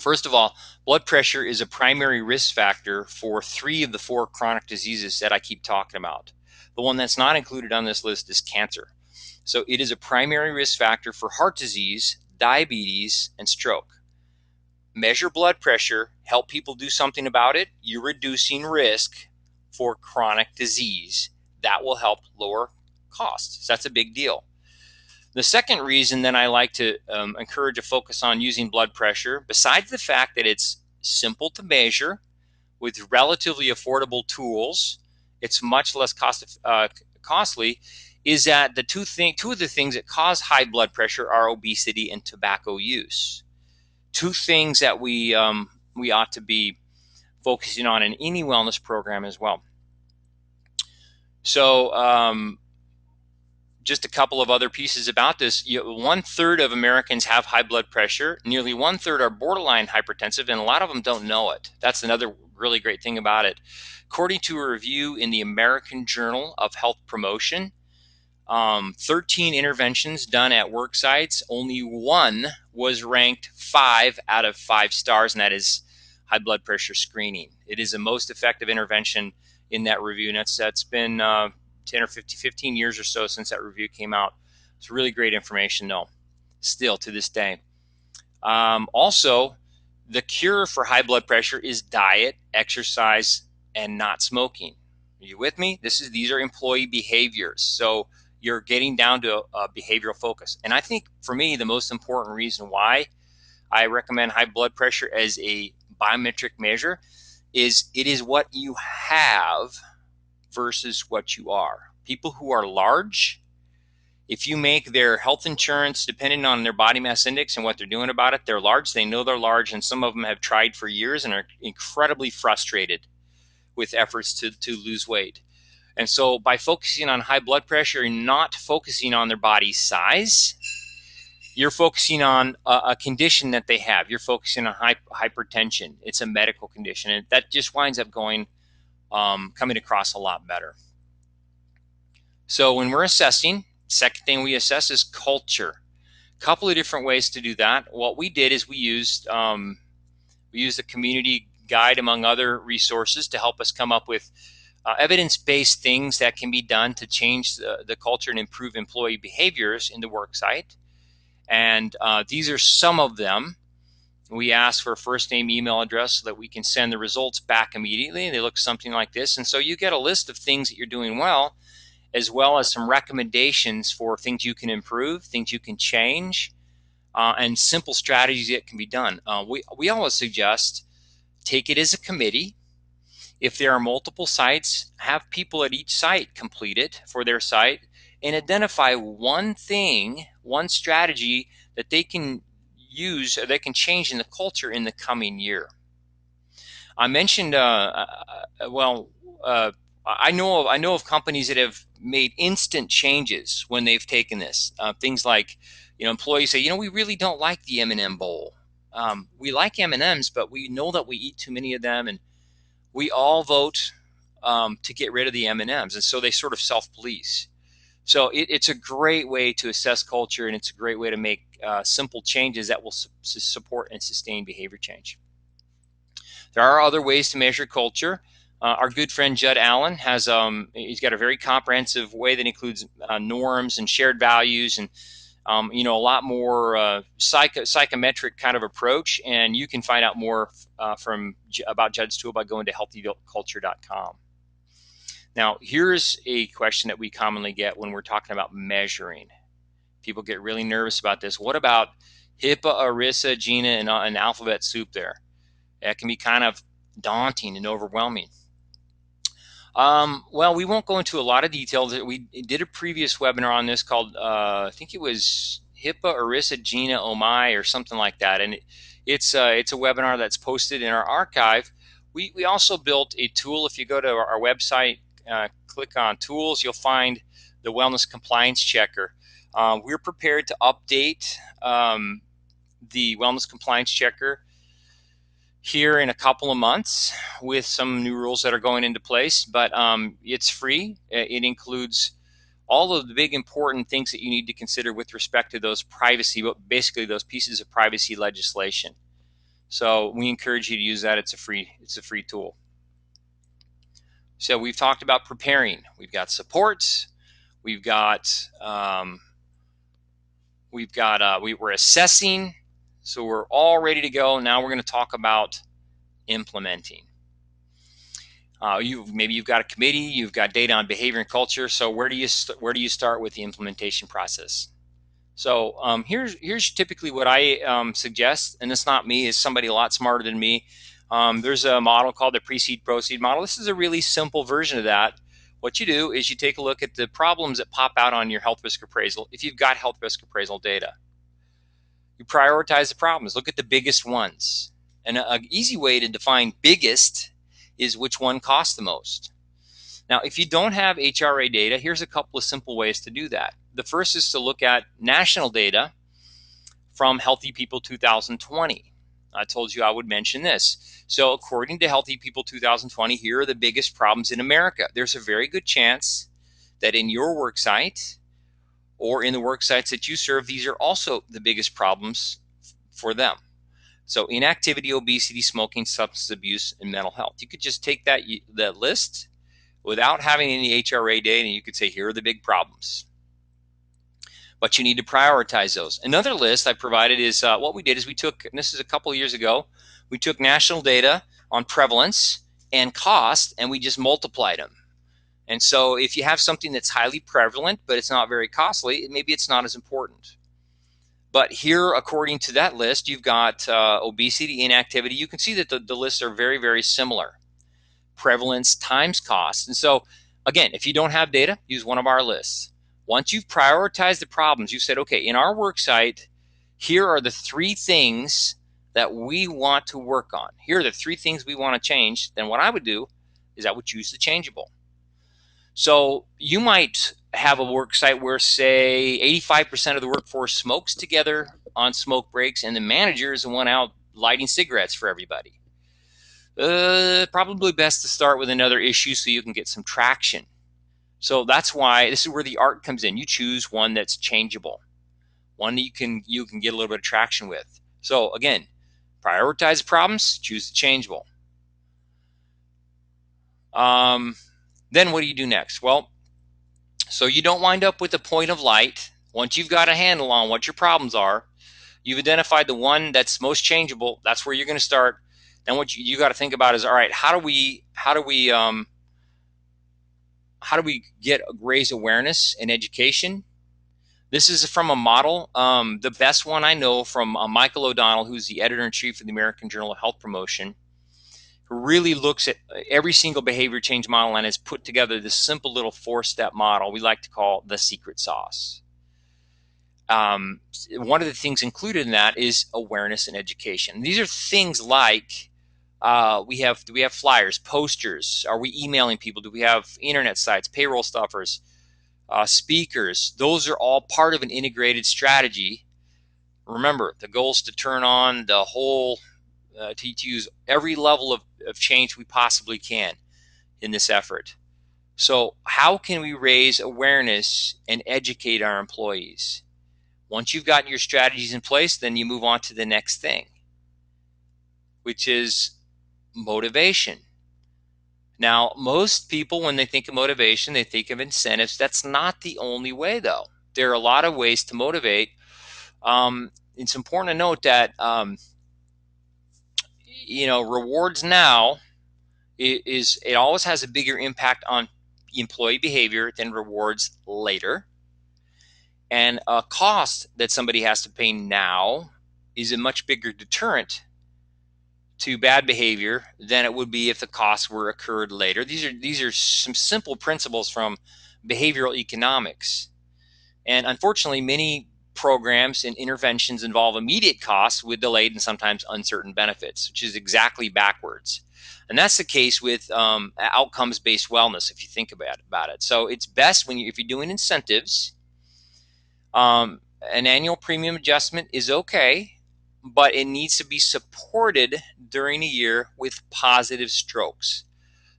First of all, blood pressure is a primary risk factor for 3 of the 4 chronic diseases that I keep talking about. The one that's not included on this list is cancer. So it is a primary risk factor for heart disease, diabetes, and stroke. Measure blood pressure, help people do something about it, you're reducing risk for chronic disease. That will help lower costs. So that's a big deal. The second reason that I like to encourage a focus on using blood pressure, besides the fact that it's simple to measure with relatively affordable tools, it's much less costly, is that the two of the things that cause high blood pressure are obesity and tobacco use. 2 things that we ought to be focusing on in any wellness program as well. So just a couple of other pieces about this. 1/3 of Americans have high blood pressure. Nearly 1/3 are borderline hypertensive, and a lot of them don't know it. That's another really great thing about it. According to a review in the American Journal of Health Promotion, 13 interventions done at work sites, only 1 was ranked 5 out of 5 stars, and that is high blood pressure screening. It is the most effective intervention in that review, and that's been 10 or 15 years or so since that review came out. It's really great information, though, still to this day. Also, the cure for high blood pressure is diet, exercise, and not smoking. Are you with me? These are employee behaviors. So you're getting down to a behavioral focus. And I think for me, the most important reason why I recommend high blood pressure as a biometric measure is it is what you have versus what you are. People who are large, if you make their health insurance depending on their body mass index and what they're doing about it, they're large, they know they're large, and some of them have tried for years and are incredibly frustrated with efforts to lose weight. And so by focusing on high blood pressure and not focusing on their body size, you're focusing on a condition that they have. You're focusing on hypertension. It's a medical condition, and that just winds up coming across a lot better. So when we're assessing, second thing we assess is culture. A couple of different ways to do that. What we did is we used a community guide among other resources to help us come up with evidence-based things that can be done to change the culture and improve employee behaviors in the work site. And these are some of them. We ask for a first name, email address so that we can send the results back immediately. They look something like this. And so you get a list of things that you're doing well as some recommendations for things you can improve, things you can change, and simple strategies that can be done. We always suggest take it as a committee. If there are multiple sites, have people at each site complete it for their site and identify one thing, one strategy that they can use or they can change in the culture in the coming year. I mentioned, I know of companies that have made instant changes when they've taken this. Things like, employees say, we really don't like the M&M bowl. We like M&Ms, but we know that we eat too many of them, and we all vote to get rid of the M&Ms, and so they sort of self-police. So it's a great way to assess culture, and it's a great way to make simple changes that will support and sustain behavior change. There are other ways to measure culture. Our good friend Judd Allen has he's got a very comprehensive way that includes norms and shared values and a lot more psychometric kind of approach. And you can find out more about Judd's tool by going to healthyculture.com. Now, here's a question that we commonly get when we're talking about measuring. People get really nervous about this. What about HIPAA, ERISA, GINA, and alphabet soup there? That can be kind of daunting and overwhelming. Well, we won't go into a lot of details. We did a previous webinar on this called, I think it was HIPAA, ERISA, GINA, OMI, or something like that. And it's a webinar that's posted in our archive. We also built a tool. If you go to our website, click on tools, you'll find the wellness compliance checker. We're prepared to update the wellness compliance checker here in a couple of months with some new rules that are going into place, but it's free. It includes all of the big important things that you need to consider with respect to those privacy, but basically those pieces of privacy legislation. So we encourage you to use that. It's a free tool. So we've talked about preparing. We've got supports. We're assessing. So we're all ready to go. Now we're going to talk about implementing. Maybe you've got a committee, you've got data on behavior and culture. So where do you start with the implementation process? So here's typically what I suggest, and it's not me, it's somebody a lot smarter than me. There's a model called the precede proceed model. This is a really simple version of that. What you do is you take a look at the problems that pop out on your health risk appraisal. If you've got health risk appraisal data, you prioritize the problems. Look at the biggest ones. And an easy way to define biggest is which one costs the most. Now, if you don't have HRA data, here's a couple of simple ways to do that. The first is to look at national data from Healthy People 2020. I told you I would mention this. So according to Healthy People 2020, here are the biggest problems in America. There's a very good chance that in your work site or in the work sites that you serve, these are also the biggest problems for them. So inactivity, obesity, smoking, substance abuse, and mental health. You could just take that list without having any HRA data, and you could say, here are the big problems. But you need to prioritize those. Another list I provided is what we did is we took, and this is a couple of years ago, we took national data on prevalence and cost, and we just multiplied them. And so if you have something that's highly prevalent, but it's not very costly, maybe it's not as important. But here, according to that list, you've got obesity, inactivity. You can see that the lists are very, very similar. Prevalence times cost. And so, again, if you don't have data, use one of our lists. Once you've prioritized the problems, you said, okay, in our work site, here are the 3 things that we want to work on. Here are the 3 things we want to change. Then what I would do is I would choose the changeable. So you might have a work site where, say, 85% of the workforce smokes together on smoke breaks, and the manager is the one out lighting cigarettes for everybody. Probably best to start with another issue so you can get some traction. So that's why this is where the art comes in. You choose one that's changeable, one that you can get a little bit of traction with. So again, prioritize problems, choose the changeable. Then what do you do next? Well, so you don't wind up with a point of light. Once you've got a handle on what your problems are, you've identified the one that's most changeable. That's where you're going to start. Then what you got to think about is, all right, how do we raise awareness and education? This is from a model. The best one I know from Michael O'Donnell, who's the editor-in-chief of the American Journal of Health Promotion, who really looks at every single behavior change model and has put together this simple little 4-step model we like to call the secret sauce. One of the things included in that is awareness and education. These are things like do we have flyers, posters? Are we emailing people? Do we have internet sites, payroll stuffers, speakers? Those are all part of an integrated strategy. Remember, the goal is to turn on the whole, to use every level of change we possibly can in this effort. So how can we raise awareness and educate our employees? Once you've gotten your strategies in place, then you move on to the next thing, which is motivation. Now, most people, when they think of motivation, they think of incentives. That's not the only way, though. There are a lot of ways to motivate. It's important to note that rewards now it always has a bigger impact on employee behavior than rewards later. And a cost that somebody has to pay now is a much bigger deterrent to bad behavior than it would be if the costs were occurred later. These are some simple principles from behavioral economics. And unfortunately, many programs and interventions involve immediate costs with delayed and sometimes uncertain benefits, which is exactly backwards. And that's the case with outcomes-based wellness, if you think about it. So it's best if you're doing incentives, an annual premium adjustment is okay, but it needs to be supported during a year with positive strokes,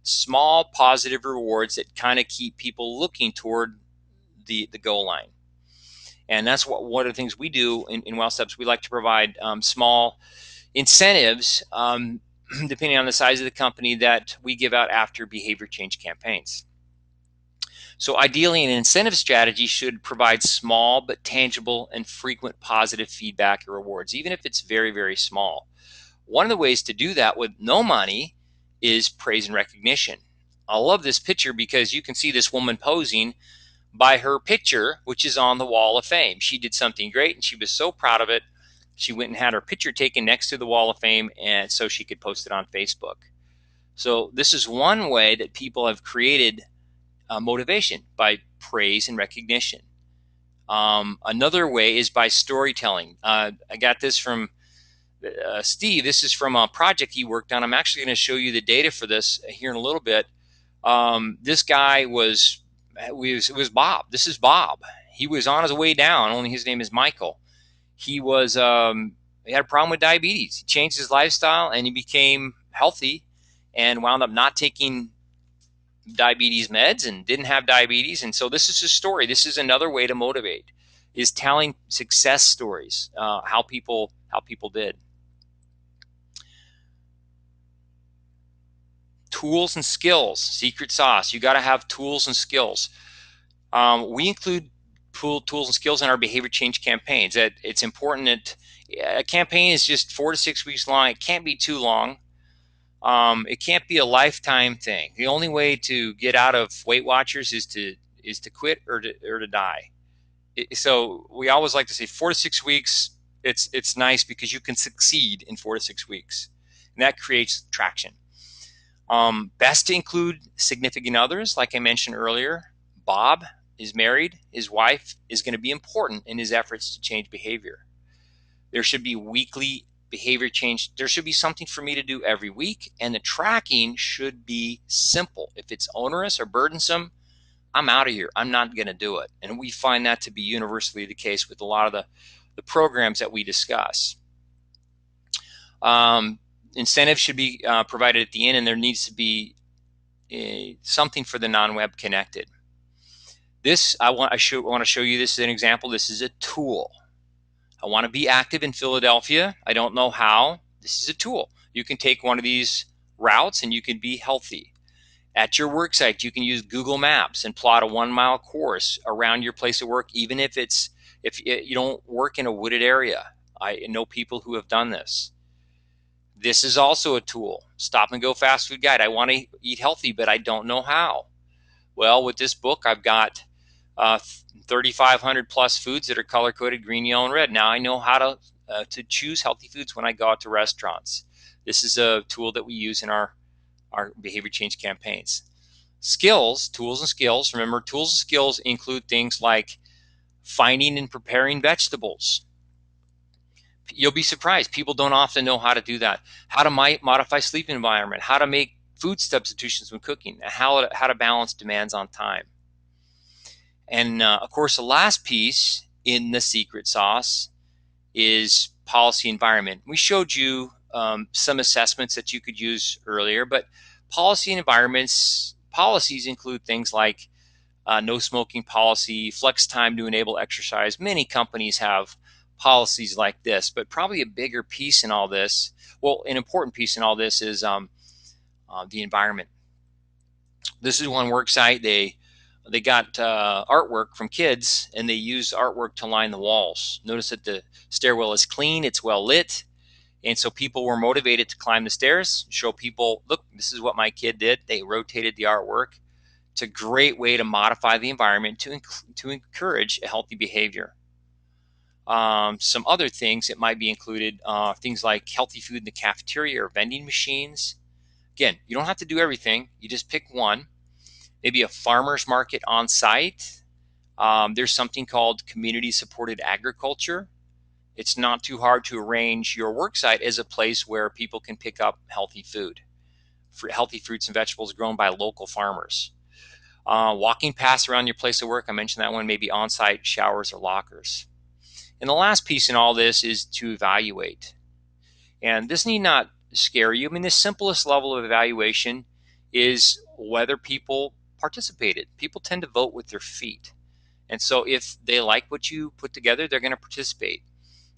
small positive rewards that kind of keep people looking toward the goal line. And that's one of the things we do in WellSteps. We like to provide small incentives, depending on the size of the company, that we give out after behavior change campaigns. So ideally, an incentive strategy should provide small but tangible and frequent positive feedback or rewards, even if it's very, very small. One of the ways to do that with no money is praise and recognition. I love this picture because you can see this woman posing by her picture, which is on the wall of fame. She did something great and she was so proud of it. She went and had her picture taken next to the wall of fame, and so she could post it on Facebook. So this is one way that people have created motivation, by praise and recognition. Another way is by storytelling. I got this from Steve. This is from a project he worked on. I'm actually going to show you the data for this here in a little bit. This guy was Bob. This is Bob. He was on his way down. Only his name is Michael. He had a problem with diabetes. He changed his lifestyle and he became healthy and wound up not taking diabetes meds and didn't have diabetes. And so this is his story. This is another way to motivate, is telling success stories, how people did. Tools and skills, secret sauce. You got to have tools and skills. We include tools and skills in our behavior change campaigns. That it's important that a campaign is just 4 to 6 weeks long. It can't be too long. It can't be a lifetime thing. The only way to get out of Weight Watchers is to quit or to die. So we always like to say 4 to 6 weeks. It's nice because you can succeed in 4 to 6 weeks, and that creates traction. Best to include significant others, like I mentioned earlier. Bob is married. His wife is going to be important in his efforts to change behavior. There should be weekly behavior change. There should be something for me to do every week, and the tracking should be simple. If it's onerous or burdensome, I'm out of here. I'm not going to do it. And we find that to be universally the case with a lot of the programs that we discuss. Incentives should be provided at the end, and there needs to be something for the non-web connected. This, I want to show you this as an example. This is a tool. I want to be active in Philadelphia. I don't know how. This is a tool. You can take one of these routes and you can be healthy. At your work site, you can use Google Maps and plot a 1-mile course around your place of work, even if you don't work in a wooded area. I know people who have done this. This is also a tool. Stop and Go Fast Food Guide. I want to eat healthy, but I don't know how. Well, with this book, I've got 3,500 plus foods that are color-coded green, yellow, and red. Now I know how to choose healthy foods when I go out to restaurants. This is a tool that we use in our behavior change campaigns. Skills, tools and skills. Remember, tools and skills include things like finding and preparing vegetables. You'll be surprised. People don't often know how to do that. How to modify sleep environment, how to make food substitutions when cooking, and how to balance demands on time. And of course, the last piece in the secret sauce is policy environment. We showed you some assessments that you could use earlier, but policy and policies include things like no smoking policy, flex time to enable exercise. Many companies have policies like this, but probably a bigger piece in all this, well, an important piece in all this is the environment. This is one work site. They got artwork from kids, and they use artwork to line the walls. Notice that the stairwell is clean, it's well lit, and so people were motivated to climb the stairs, show people, look, this is what my kid did. They rotated the artwork. It's a great way to modify the environment to encourage a healthy behavior. Some other things that might be included, things like healthy food in the cafeteria or vending machines. Again, you don't have to do everything. You just pick one. Maybe a farmer's market on site, There's something called community-supported agriculture. It's not too hard to arrange your worksite as a place where people can pick up healthy food, healthy fruits and vegetables grown by local farmers. Walking paths around your place of work, I mentioned that one, maybe on-site showers or lockers. And the last piece in all this is to evaluate. And this need not scare you. I mean, the simplest level of evaluation is whether people participated. People tend to vote with their feet. And so if they like what you put together, they're going to participate.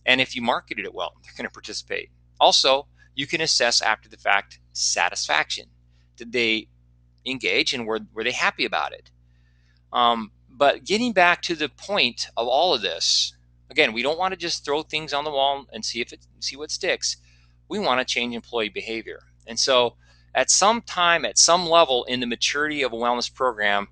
And if you marketed it well, they're going to participate. Also, you can assess after the fact satisfaction. Did they engage and were they happy about it? But getting back to the point of all of this, again, we don't want to just throw things on the wall and see what sticks. We want to change employee behavior. And so at some time, at some level in the maturity of a wellness program,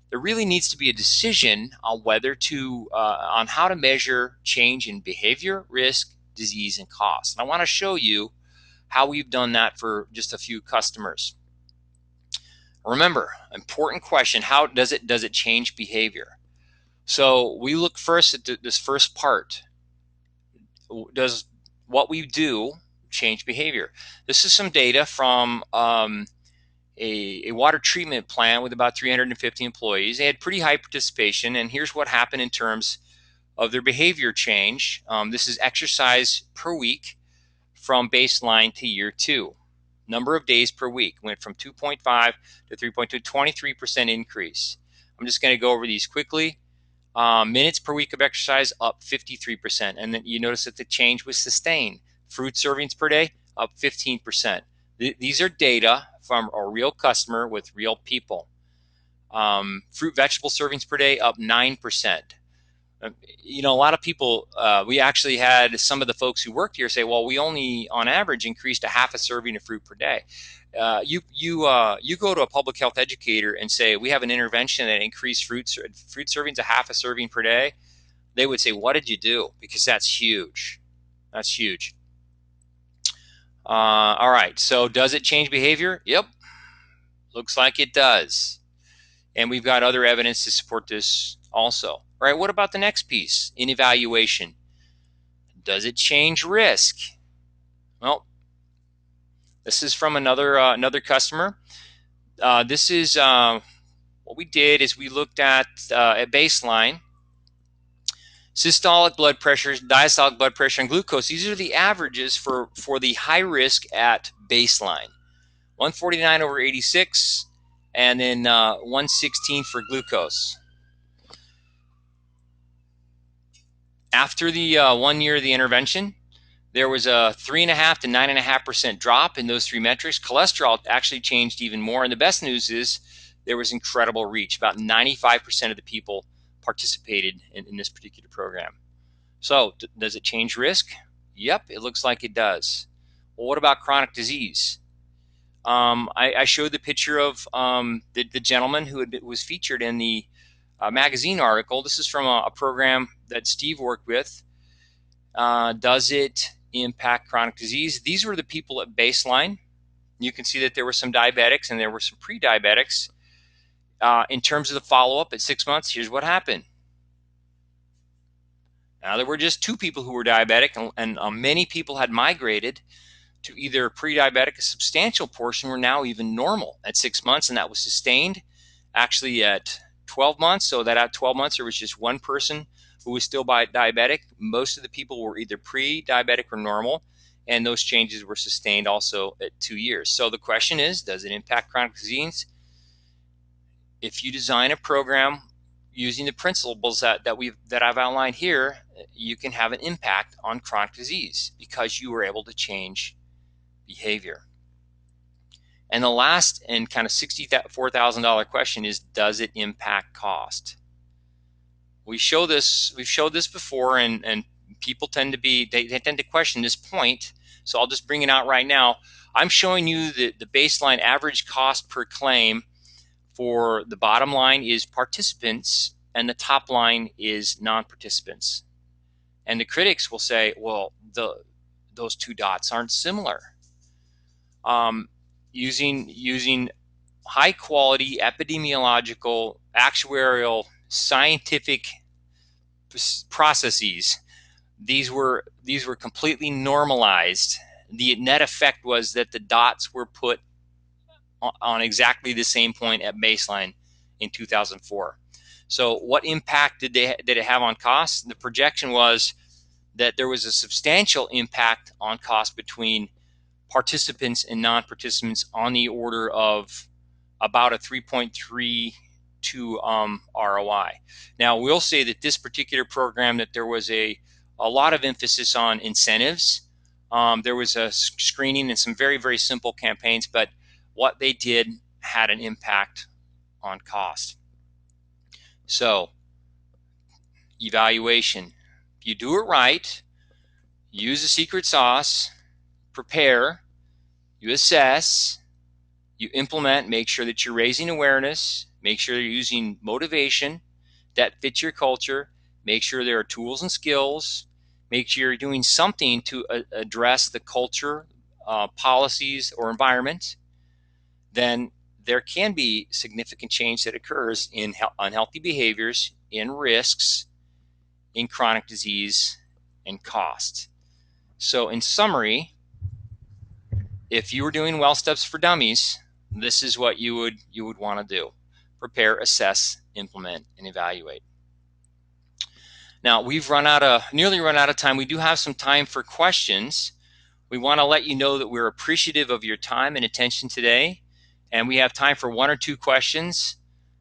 there really needs to be a decision on whether to on how to measure change in behavior, risk, disease, and cost. And I want to show you how we've done that for just a few customers. Remember, important question: how does it change behavior? So we look first at this first part. Does what we do change behavior? This is some data from a water treatment plant with about 350 employees. They had pretty high participation, and here's what happened in terms of their behavior change. This is exercise per week from baseline to year 2. Number of days per week went from 2.5 to 3.2, 23% increase. I'm just going to go over these quickly. Minutes per week of exercise up 53%, and then you notice that the change was sustained. Fruit servings per day up 15%. These are data from a real customer with real people. Fruit vegetable servings per day up 9%. A lot of people, we actually had some of the folks who worked here say, well, we only on average increased a half a serving of fruit per day. You go to a public health educator and say, we have an intervention that increased fruit servings a half a serving per day. They would say, what did you do? Because that's huge. That's huge. All right, so does it change behavior? Yep, looks like it does. And we've got other evidence to support this also. All right, what about the next piece in evaluation? Does it change risk? Well, this is from another customer. This is what we did is we looked at baseline, systolic blood pressure, diastolic blood pressure, and glucose. These are the averages for the high risk at baseline. 149 over 86, and then 116 for glucose. After the 1 year of the intervention, there was a 3.5 to 9.5% drop in those three metrics. Cholesterol actually changed even more, and the best news is there was incredible reach. About 95% of the people participated in this particular program. So does it change risk? Yep, it looks like it does. Well, what about chronic disease? I showed the picture of the gentleman who was featured in the magazine article. This is from a program that Steve worked with. Does it impact chronic disease? These were the people at baseline. You can see that there were some diabetics and there were some pre-diabetics. In terms of the follow-up at 6 months, here's what happened. Now, there were just 2 people who were diabetic, and many people had migrated to either pre-diabetic. A substantial portion were now even normal at 6 months, and that was sustained actually at 12 months. So that at 12 months, there was just 1 person who was still diabetic. Most of the people were either pre-diabetic or normal, and those changes were sustained also at 2 years. So the question is, does it impact chronic disease? If you design a program using the principles that I've outlined here, you can have an impact on chronic disease because you were able to change behavior. And the last and kind of $64,000 question is, does it impact cost? We've showed this before, and people tend to question this point. So I'll just bring it out right now. I'm showing you the baseline average cost per claim for the bottom line is participants and the top line is non-participants. And the critics will say, well, those 2 dots aren't similar. Using high quality epidemiological actuarial scientific processes. These were completely normalized. The net effect was that the dots were put on exactly the same point at baseline in 2004. So what impact did it have on costs? The projection was that there was a substantial impact on cost between participants and non-participants on the order of about a 3.32 ROI. Now, we'll say that this particular program, that there was a lot of emphasis on incentives. There was a screening and some very, very simple campaigns, but what they did had an impact on cost. So, evaluation. If you do it right, use the secret sauce, prepare, you assess, you implement, make sure that you're raising awareness, make sure you're using motivation that fits your culture, make sure there are tools and skills, make sure you're doing something to address the culture, policies, or environment, then there can be significant change that occurs in unhealthy behaviors, in risks, in chronic disease, and cost. So in summary, if you were doing well steps for dummies, this is what you would want to do: prepare, assess, implement, and evaluate. Now we've nearly run out of time. We do have some time for questions. We want to let you know that we're appreciative of your time and attention today, and we have time for 1 or 2 questions.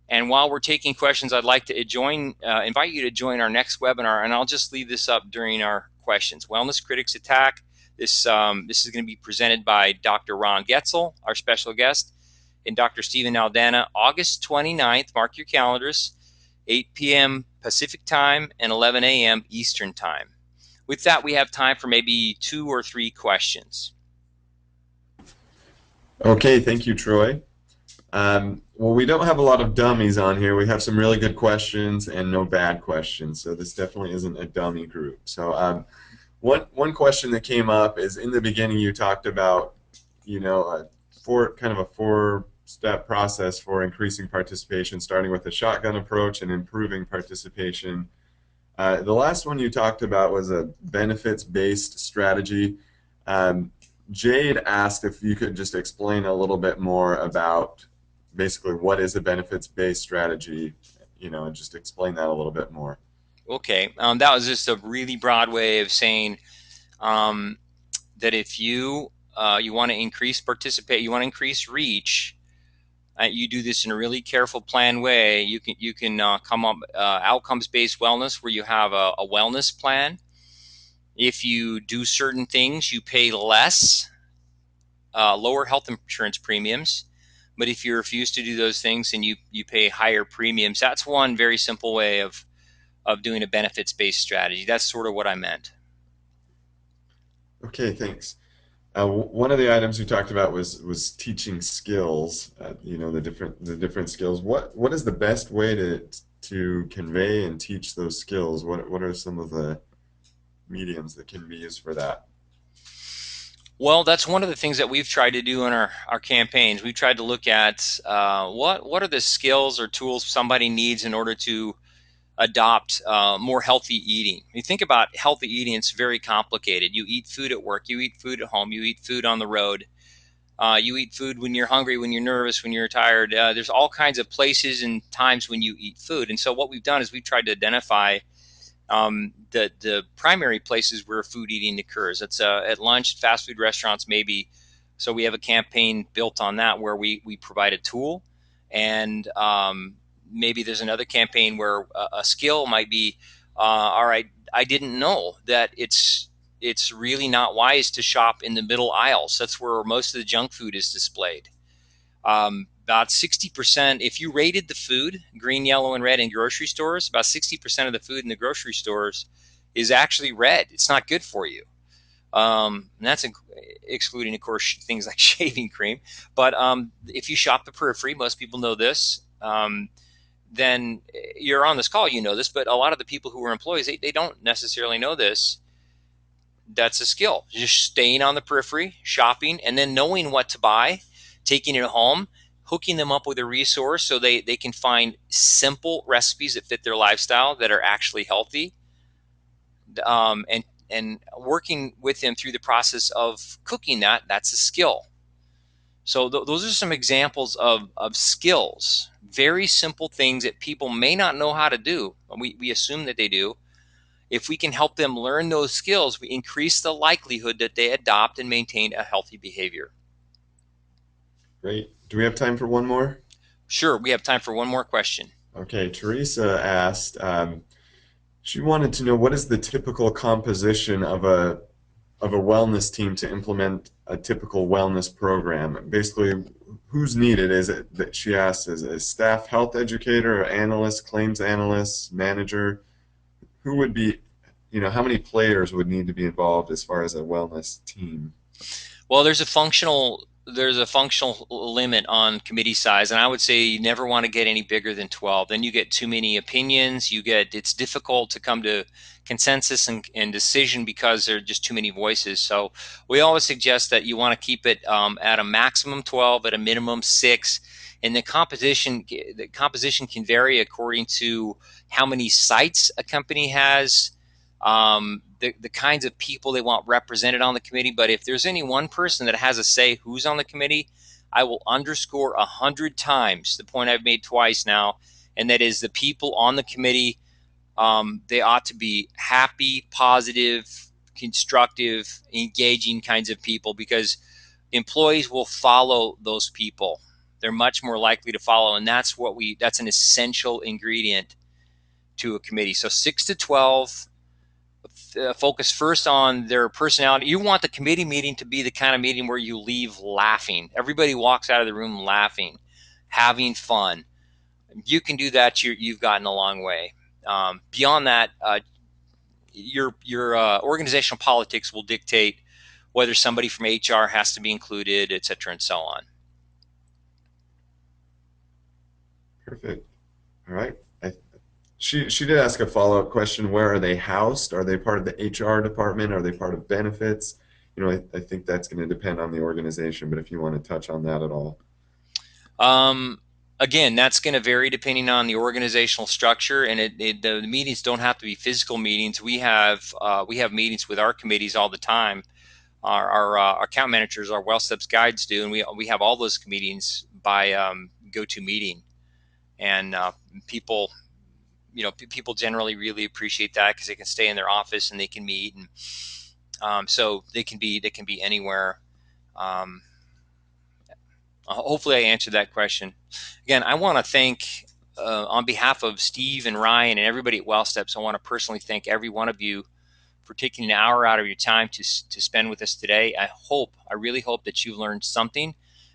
And while we're taking questions, I'd like to invite you to join our next webinar, and I'll just leave this up during our questions. Wellness Critics Attack. This is going to be presented by Dr. Ron Getzel, our special guest, and Dr. Stephen Aldana, August 29th. Mark your calendars, 8 p.m. Pacific time and 11 a.m. Eastern time. With that, we have time for maybe 2 or 3 questions. Okay, thank you, Troy. Well, we don't have a lot of dummies on here. We have some really good questions and no bad questions, so this definitely isn't a dummy group. So one question that came up is, in the beginning you talked about, kind of a 4-step process for increasing participation, starting with a shotgun approach and improving participation. The last one you talked about was a benefits-based strategy. Jade asked if you could just explain a little bit more about basically what is a benefits-based strategy, and just explain that a little bit more. Okay, that was just a really broad way of saying that if you want to increase you want to increase reach, you do this in a really careful, planned way. You can come up outcomes-based wellness, where you have a wellness plan. If you do certain things, you pay less, lower health insurance premiums. But if you refuse to do those things, then you pay higher premiums. That's one very simple way of doing a benefits-based strategy. That's sort of what I meant. Okay, thanks. One of the items you talked about was teaching skills. The different skills. What is the best way to convey and teach those skills? What are some of the mediums that can be used for that? Well, that's one of the things that we've tried to do in our campaigns. We've tried to look at what are the skills or tools somebody needs in order to adopt more healthy eating. When you think about healthy eating, it's very complicated. You eat food at work, you eat food at home, you eat food on the road, you eat food when you're hungry, when you're nervous, when you're tired. There's all kinds of places and times when you eat food. And so what we've done is we've tried to identify the primary places where food eating occurs. It's at lunch, fast food restaurants maybe. So we have a campaign built on that where we provide a tool, and maybe there's another campaign where a skill might be, all right, I didn't know that it's really not wise to shop in the middle aisles. That's where most of the junk food is displayed. About 60%, if you rated the food, green, yellow, and red in grocery stores, about 60% of the food in the grocery stores is actually red. It's not good for you. And that's excluding, of course, things like shaving cream. But if you shop the periphery, most people know this, then you're on this call, you know this, but a lot of the people who are employees, they don't necessarily know this. That's a skill. Just staying on the periphery, shopping, and then knowing what to buy, taking it home, hooking them up with a resource so they can find simple recipes that fit their lifestyle that are actually healthy, and working with them through the process of cooking that's a skill. So those are some examples of skills, very simple things that people may not know how to do. We assume that they do. If we can help them learn those skills, we increase the likelihood that they adopt and maintain a healthy behavior. Great. Do we have time for one more? Sure, we have time for one more question. Okay, Teresa asked, she wanted to know what is the typical composition of a wellness team to implement a typical wellness program. Basically, who's needed? Is it that she asked is a staff health educator, or analyst, claims analyst, manager? Who would be, how many players would need to be involved as far as a wellness team? Well, there's a functional limit on committee size, and I would say you never want to get any bigger than 12. Then you get too many opinions. It's difficult to come to consensus and decision because there are just too many voices. So we always suggest that you want to keep it at a maximum 12, at a minimum 6. And the composition can vary according to how many sites a company has, the kinds of people they want represented on the committee. But if there's any one person that has a say who's on the committee, I will underscore 100 times the point I've made twice now, and that is the people on the committee. They ought to be happy, positive, constructive, engaging kinds of people, because employees will follow those people. They're much more likely to follow, and that's an essential ingredient to a committee. So 6 to 12, focus first on their personality. You want the committee meeting to be the kind of meeting where you leave laughing. Everybody walks out of the room laughing, having fun. You can do that, you've gotten a long way. Beyond that, your organizational politics will dictate whether somebody from HR has to be included, et cetera, and so on. Perfect. All right. She did ask a follow-up question. Where are they housed? Are they part of the HR department? Are they part of benefits? I think that's going to depend on the organization, but if you want to touch on that at all. Again, that's going to vary depending on the organizational structure, and the meetings don't have to be physical meetings. We have meetings with our committees all the time. Our account managers, our WellSteps guides do, and we have all those meetings by GoToMeeting, and people generally really appreciate that because they can stay in their office and they can meet, and so they can be anywhere. Hopefully I answered that question. Again, I want to thank, on behalf of Steve and Ryan and everybody at WellSteps, I want to personally thank every one of you for taking an hour out of your time to spend with us today. I really hope that you've learned something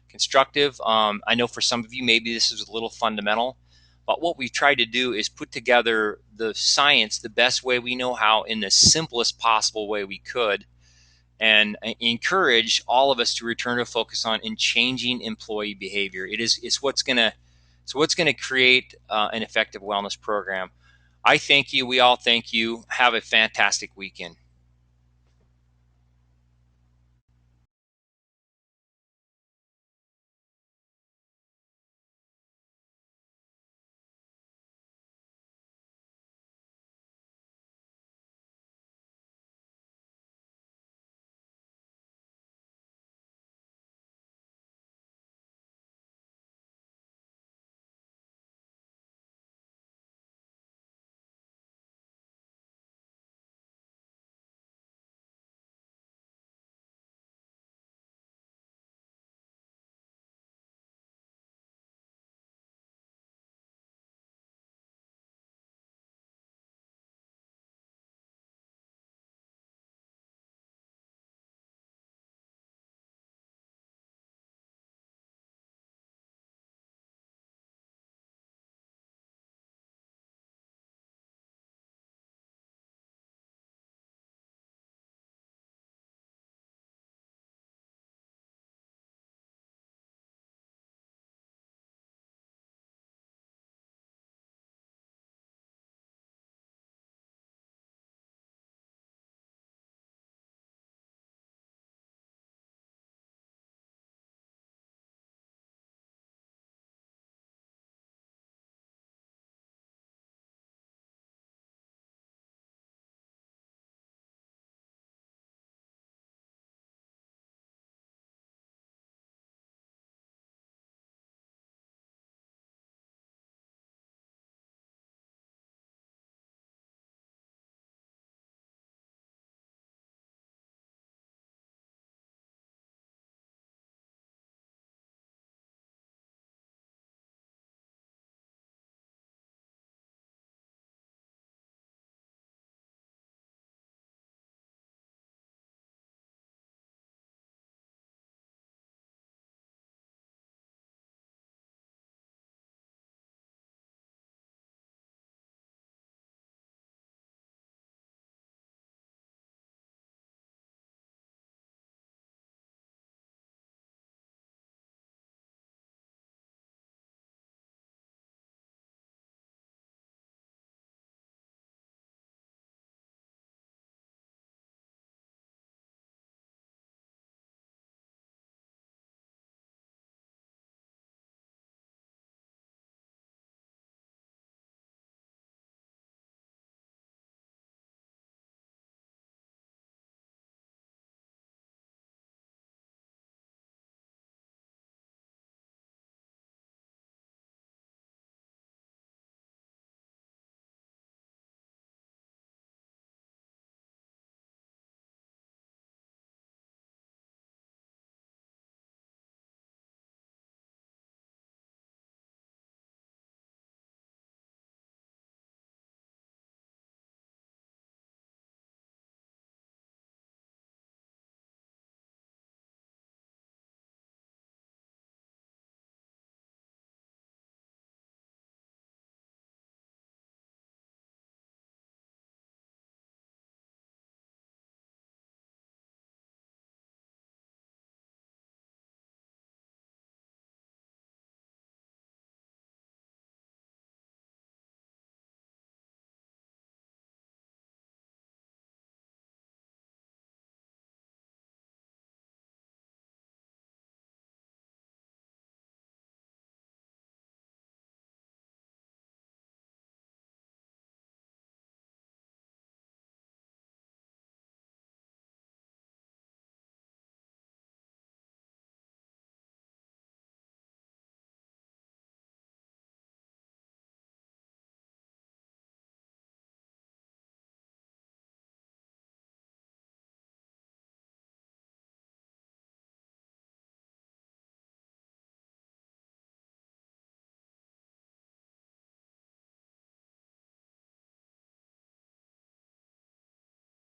constructive. I know for some of you, maybe this is a little fundamental, but what we've tried to do is put together the science the best way we know how, in the simplest possible way we could, and encourage all of us to return to focus on in changing employee behavior. It's what's going to create an effective wellness program. I thank you. We all thank you. Have a fantastic weekend.